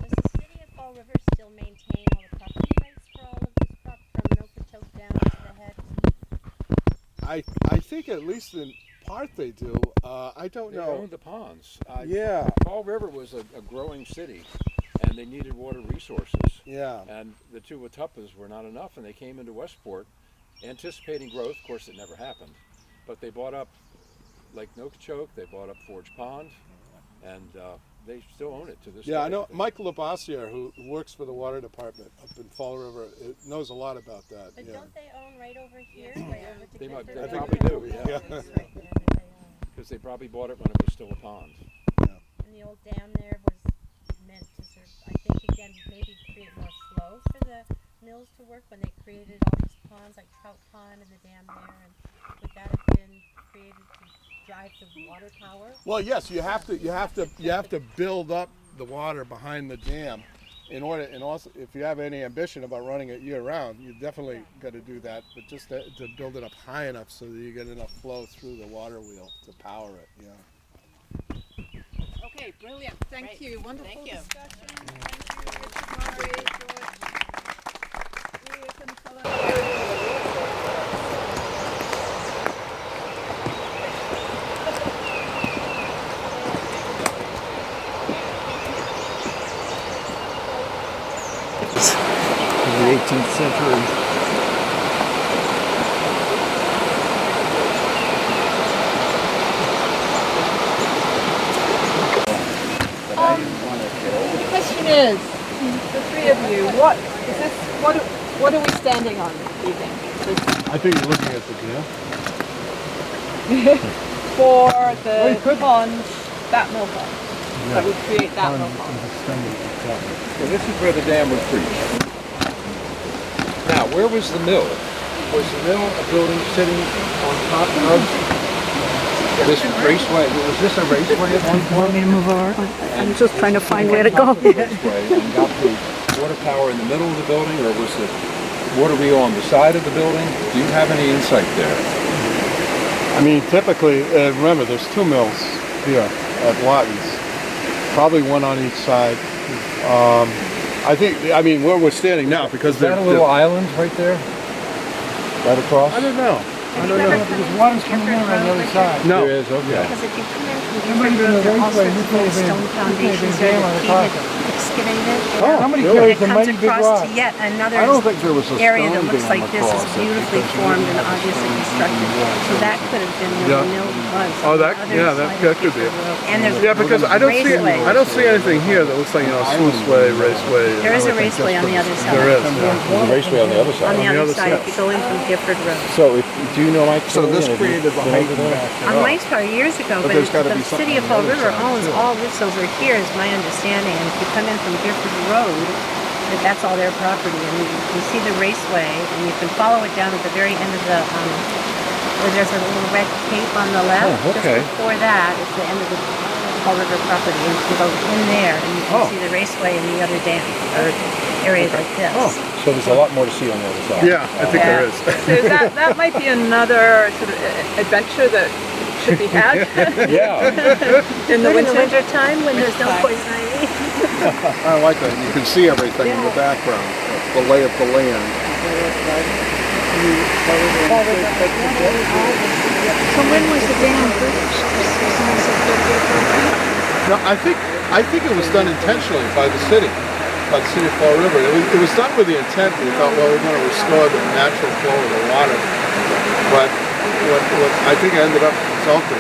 Does the city of Fall River still maintain all the property rights for all of this from Nokichoke down to the head? I think at least in part they do. I don't know. They owned the ponds. Yeah. Fall River was a growing city, and they needed water resources. Yeah. And the two Watuppas were not enough, and they came into Westport anticipating growth. Of course, it never happened. But they bought up Lake Nokichoke, they bought up Forge Pond, and they still own it to this day. Yeah, I know Mike Labossiere, who works for the water department up in Fall River, knows a lot about that. But yeah. don't they own right over here? Right over to They Clifford probably Road? do, yeah. Because they probably bought it when it was still a pond. And the old dam there was meant to sort of, I think, again, maybe create more flow for the mills to work when they created all these ponds, like Trout Pond and the dam there, and would that have been created to drive the water tower? Well, yes, you have to build up the water behind the dam in order, and also if you have any ambition about running it year round, you definitely got to do that. But just to build it up high enough so that you get enough flow through the water wheel to power it. Yeah. Okay, brilliant. Thank you. Wonderful Thank you. discussion. Thank you, Richard, Murray, George. Really couldn't follow. The 18th century. The question is, the three of you, what is this? What are we standing on, do you think? I think you're looking at the dam. For the pond, that mill pond. That would create that mill pond. So this is where the dam was breached. Now, where was the mill? Was the mill a building sitting on top of this raceway? Was this a raceway at one point? Want me to move over? I'm just trying to find where to go. Raceway and got the water tower in the middle of the building, or was the water wheel on the side of the building? Do you have any insight there? I mean, typically, remember, there's 2 mills here at Watten's, probably one on each side. I mean, where we're standing now, because Is that a little island right there? Right across? I don't know. Because water's coming in on the other side. No. There is, okay. Because if you come in from There might different have been a roads, there are all raceway. sorts of little stone foundations dam or on the the top. excavated. Oh, Somebody really? carries It a comes mighty big across rock. to yet another I don't think there was a area that stone looks dam like this is across it, beautifully because you formed didn't and have obviously stone constructed. walls. So that could have been where the mill was. Oh, on the that other yeah, side that of could be. Clifford Road. And there's Yeah, because I don't raceway. see anything here that looks like sluiceway, raceway. There is a raceway on the other side. There is. There's a raceway on the other side. On the other side, if you go in from Gifford Road. So, do you know Mike? So this created the height and back it On up. Mike's Power years ago, But but there's gotta the be something city of on Fall the other River side, owns too. all this over here, is my understanding. And if you come in from Gifford Road, that's all their property. And you see the raceway, and you can follow it down at the very end of the, where there's a little red cape on the left. Oh, okay. Just before that is the end of the Fall River property. And you can go in there, and you can see the raceway and the other dam, or areas like this. So there's a lot more to see on the other side. Yeah, I think there is. So that might be another sort of adventure that should be had. Yeah. In the Good in the winter. winter time when there's no poison ivy. I like that. You can see everything in the background, the lay of the land. So when was the dam breached? No, I think it was done intentionally by the city of Fall River. It was done with the intent. We thought, well, we're going to restore the natural flow of the water. But what I think ended up resulting.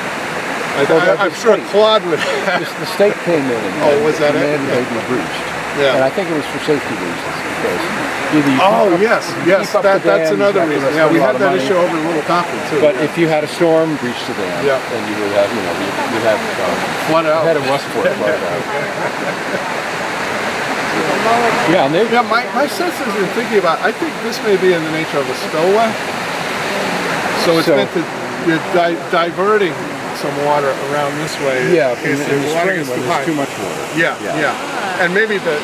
I'm sure Claude would. The state came in and Oh, was that it? demanded they be breached. Yeah. And I think it was for safety reasons because either you Oh, keep up- yes, you yes. keep up the That's dams, another you have to reason. Yeah, spend we a lot had of that money. issue over in Little Compton too. But if you had a storm, breach the dam, Yeah. then you would have, you have Flood out. head of Westport flooded out. Yeah, and they, Yeah, my sense is in thinking about, I think this may be in the nature of a spillway. So it's meant to, you're diverting some water around this way. yeah, in case in the water spring gets when too there's high. too much water. Yeah, Yeah. yeah. And maybe because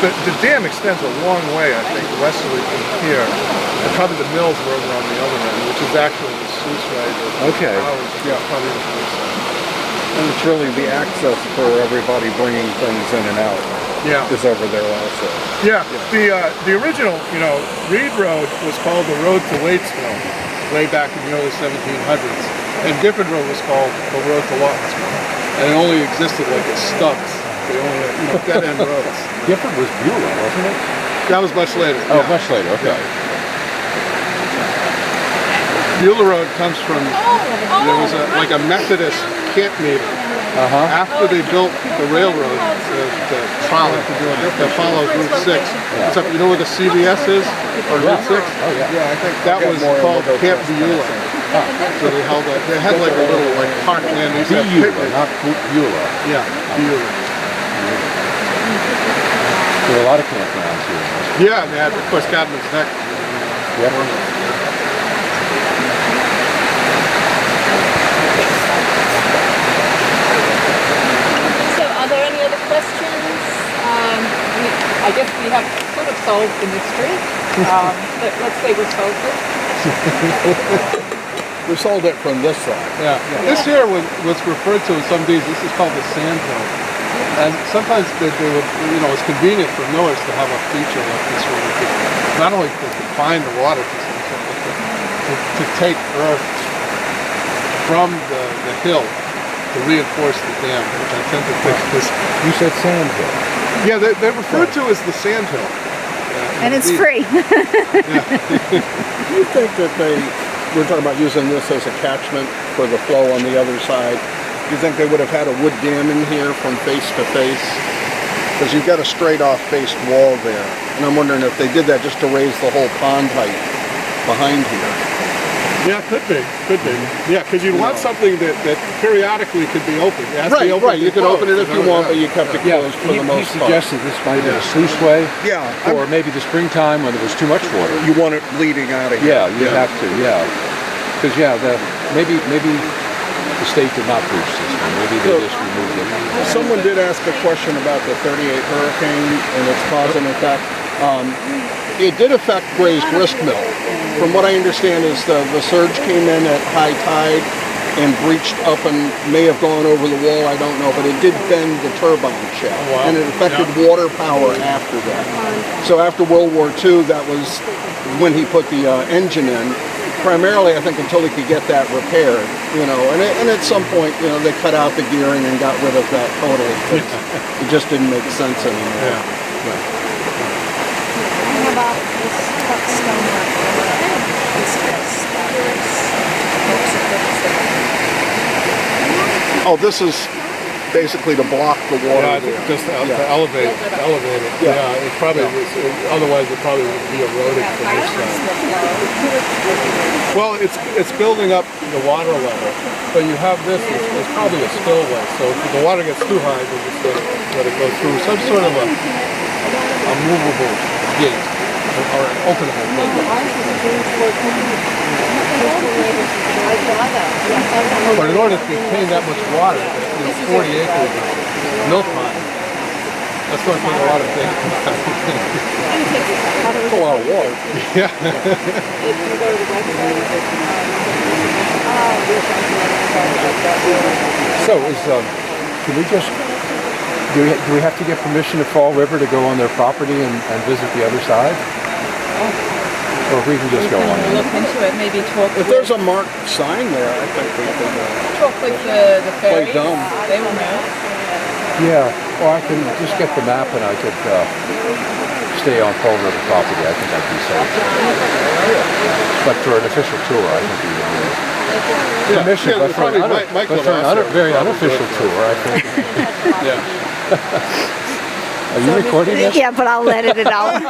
the dam extends a long way, I think, westerly from here. And probably the mills were over on the other end, which is actually the sluice way. Okay. Yeah, probably the sluice way. And it's really the access for everybody bringing things in and out Yeah. is over there also. Yeah, the original, Reed Road was called the Road to Waitsville way back in the early 1700s, and Gifford Road was called the Road to Lawrenceville, and it only existed like as stubs. They only dead end roads. Gifford was Beulah, wasn't it? That was much later. Oh, yeah. much later. Okay. Beulah Road comes from there was like a Methodist camp meeting. After they built the railroad, the trolley that follows Route 6. It's up, you know where the CVS is on Route 6? Oh yeah. Yeah, I think That was called Camp Beulah. So they held that. They had like a little parkland. They used to have Beulah, picnics. not Beulah. Yeah, Beulah. There were a lot of campgrounds here. Yeah, and they had, of course, Cadman's Neck. Yep. So are there any other questions? I guess we have sort of solved the mystery. Let's say we've solved it. We sold it from this side. Yeah. This here was referred to in some deeds. This is called the Sand Hill. And sometimes they would, it's convenient for millers to have a feature like this where you could not only to confine the water to something, but to take earth from the hill to reinforce the dam, which I tend to think is... You said Sand Hill. Yeah, they're referred to as the Sand Hill. And it's Indeed. free. Do you think that we're talking about using this as a catchment for the flow on the other side? Do you think they would have had a wood dam in here from face to face? Because you've got a straight off faced wall there. And I'm wondering if they did that just to raise the whole pond height behind here. Yeah, could be. Yeah, because you'd want something that periodically could be opened. It has to be opened Right. You could open it if you want, but you kept it Yeah, closed for the most he part. suggested this might have been a sluice way. Yeah. Or maybe the springtime when there was too much water. You want it bleeding out of here. Yeah, you'd have to, yeah. Because, maybe the state did not breach this one. Maybe they just removed it. Someone did ask a question about the 38 hurricane and its cause and effect. It did affect Gray's Grist Mill. From what I understand is the surge came in at high tide and breached up and may have gone over the wall, I don't know, but it did bend the turbine shaft. And it affected water power after that. So after World War II, that was when he put the engine in. Primarily, I think, until he could get that repaired, and at some point, they cut out the gearing and got rid of that totally. It just didn't make sense anymore. How about this stone Oh, this is basically to block the water. Yeah, I think just to elevate it. Yeah, it probably was, otherwise it probably would be eroded from this side. Well, it's building up the water level, but you have this, it's probably a spillway, so if the water gets too high, then just let it go through some sort of a movable gate, or an openable gate. But in order to contain that much water, 40 acres of milk pond, that's going to take a lot of things. That's a lot of water. Yeah. So can we just, do we have to get permission to Fall River to go on their property and visit the other side? Or we can just go on? Look into it, maybe talk If there's a marked sign there, I think we could. talk with the ferry. dumb. They will know. Yeah, or I can just get the map and I could stay on Fall River property. I think I'd be safe. But for an official tour, I think we would need permission. yeah, But for an, probably Mike but would for an also very probably unofficial do it. tour, I think. Yeah. Are you recording this? Yeah, but I'll edit it out.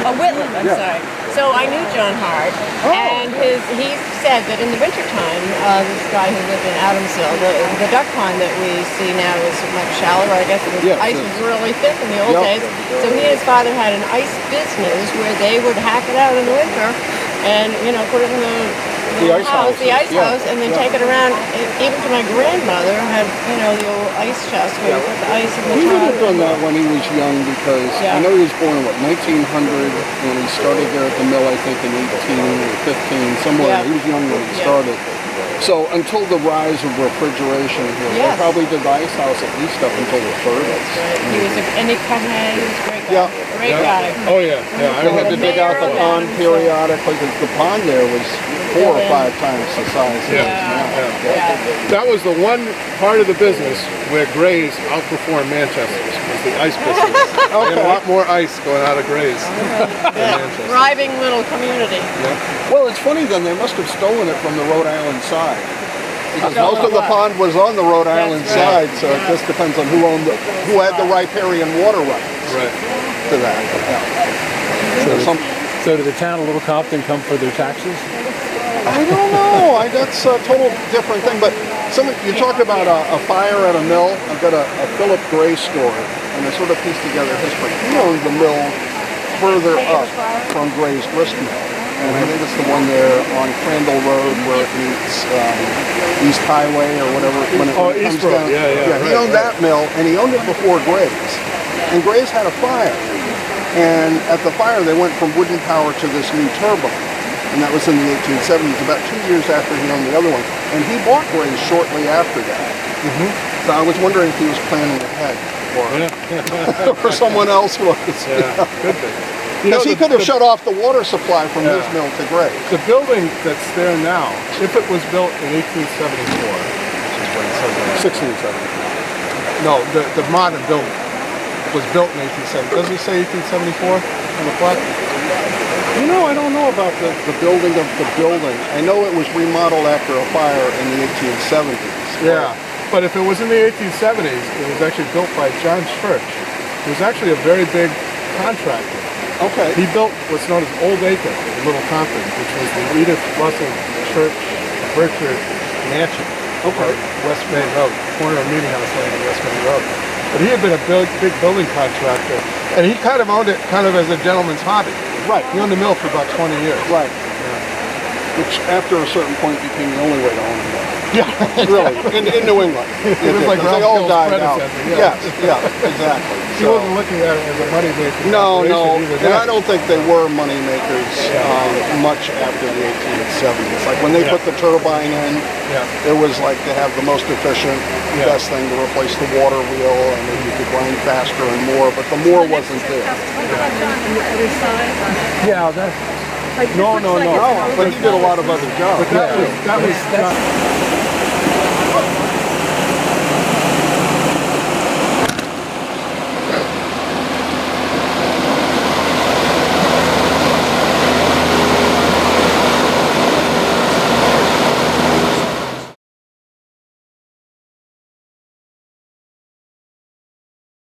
Oh, Whitland, I'm sorry. So I knew John Hart, and he said that in the wintertime, this guy who lived in Adamsville, the duck pond that we see now is much shallower. I guess the ice was really thick in the old days. So he and his father had an ice business where they would hack it out in the winter and, put it in the ice house, the ice house, and then take it around. Even to my grandmother had, the old ice chest where you put the ice in the He would tub. have done that when he was young because I know he was born in 1900 and he started there at the mill I think in 18 or 15 somewhere. Yeah. He was young when he started. So until the rise of refrigeration here, they Yes. probably did the ice house at least up until the 30s. He was and he cut hay. He was a great guy. Great guy. Oh yeah, yeah. They had to dig out the pond periodically because the pond there was 4 or 5 times the size it is now. That was the one part of the business where Gray's outperformed Manchester's, was the ice business. They had a lot more ice going out of Gray's than Manchester. Thriving little community. Well, it's funny then, they must have stolen it from the Rhode Island side. Because most of the pond was on the Rhode Island side, so it just depends on who had the riparian water rights to that. So did the town of Little Compton come for their taxes? I don't know. That's a total different thing. But you talked about a fire at a mill. I've got a Philip Gray story, and I sort of pieced together history. He owned the mill further up from Gray's grist mill. And I think it's the one there on Crandall Road where it meets East Highway or whatever. When it East comes Road. down. Yeah, he owned that mill, and he owned it before Gray's. And Gray's had a fire. And at the fire, they went from wooden power to this new turbine. And that was in the 1870s, about 2 years after he owned the other one. And he bought Gray's shortly after that. So I was wondering if he was planning ahead or someone else was. Could be. Because he could have shut off the water supply from his mill to Gray's. The building that's there now, if it was built in 1874, which is what it says on it. 1674. No, the modern building was built in 1870. Doesn't it say 1874 on the plaque? I don't know about the building of the building. I know it was remodeled after a fire in the 1870s. Yeah, but if it was in the 1870s, it was actually built by John Church, who was actually a very big contractor. Okay. He built what's known as Old Acre in Little Compton, which was the Edith Russell Church Burchard Mansion. Okay. West Main Road, corner of Meeting House Lane and West Main Road. But he had been a big building contractor, and he kind of owned it kind of as a gentleman's hobby. Right. He owned the mill for about 20 years. Right. Which, after a certain point, became the only way to own a mill. Yeah. Really. In New England. It was like they Ralph all Gill's died out. predecessor, Yes, exactly. He wasn't looking at it as a money-making No, operation either and then. I don't think they were money makers much after the 1870s. Like when they put the turbine in, it was like to have the most efficient, best thing to replace the water wheel, and then you could grind faster and more, but the more wasn't there. Yeah, that. No, But he did a lot of other jobs. But that was not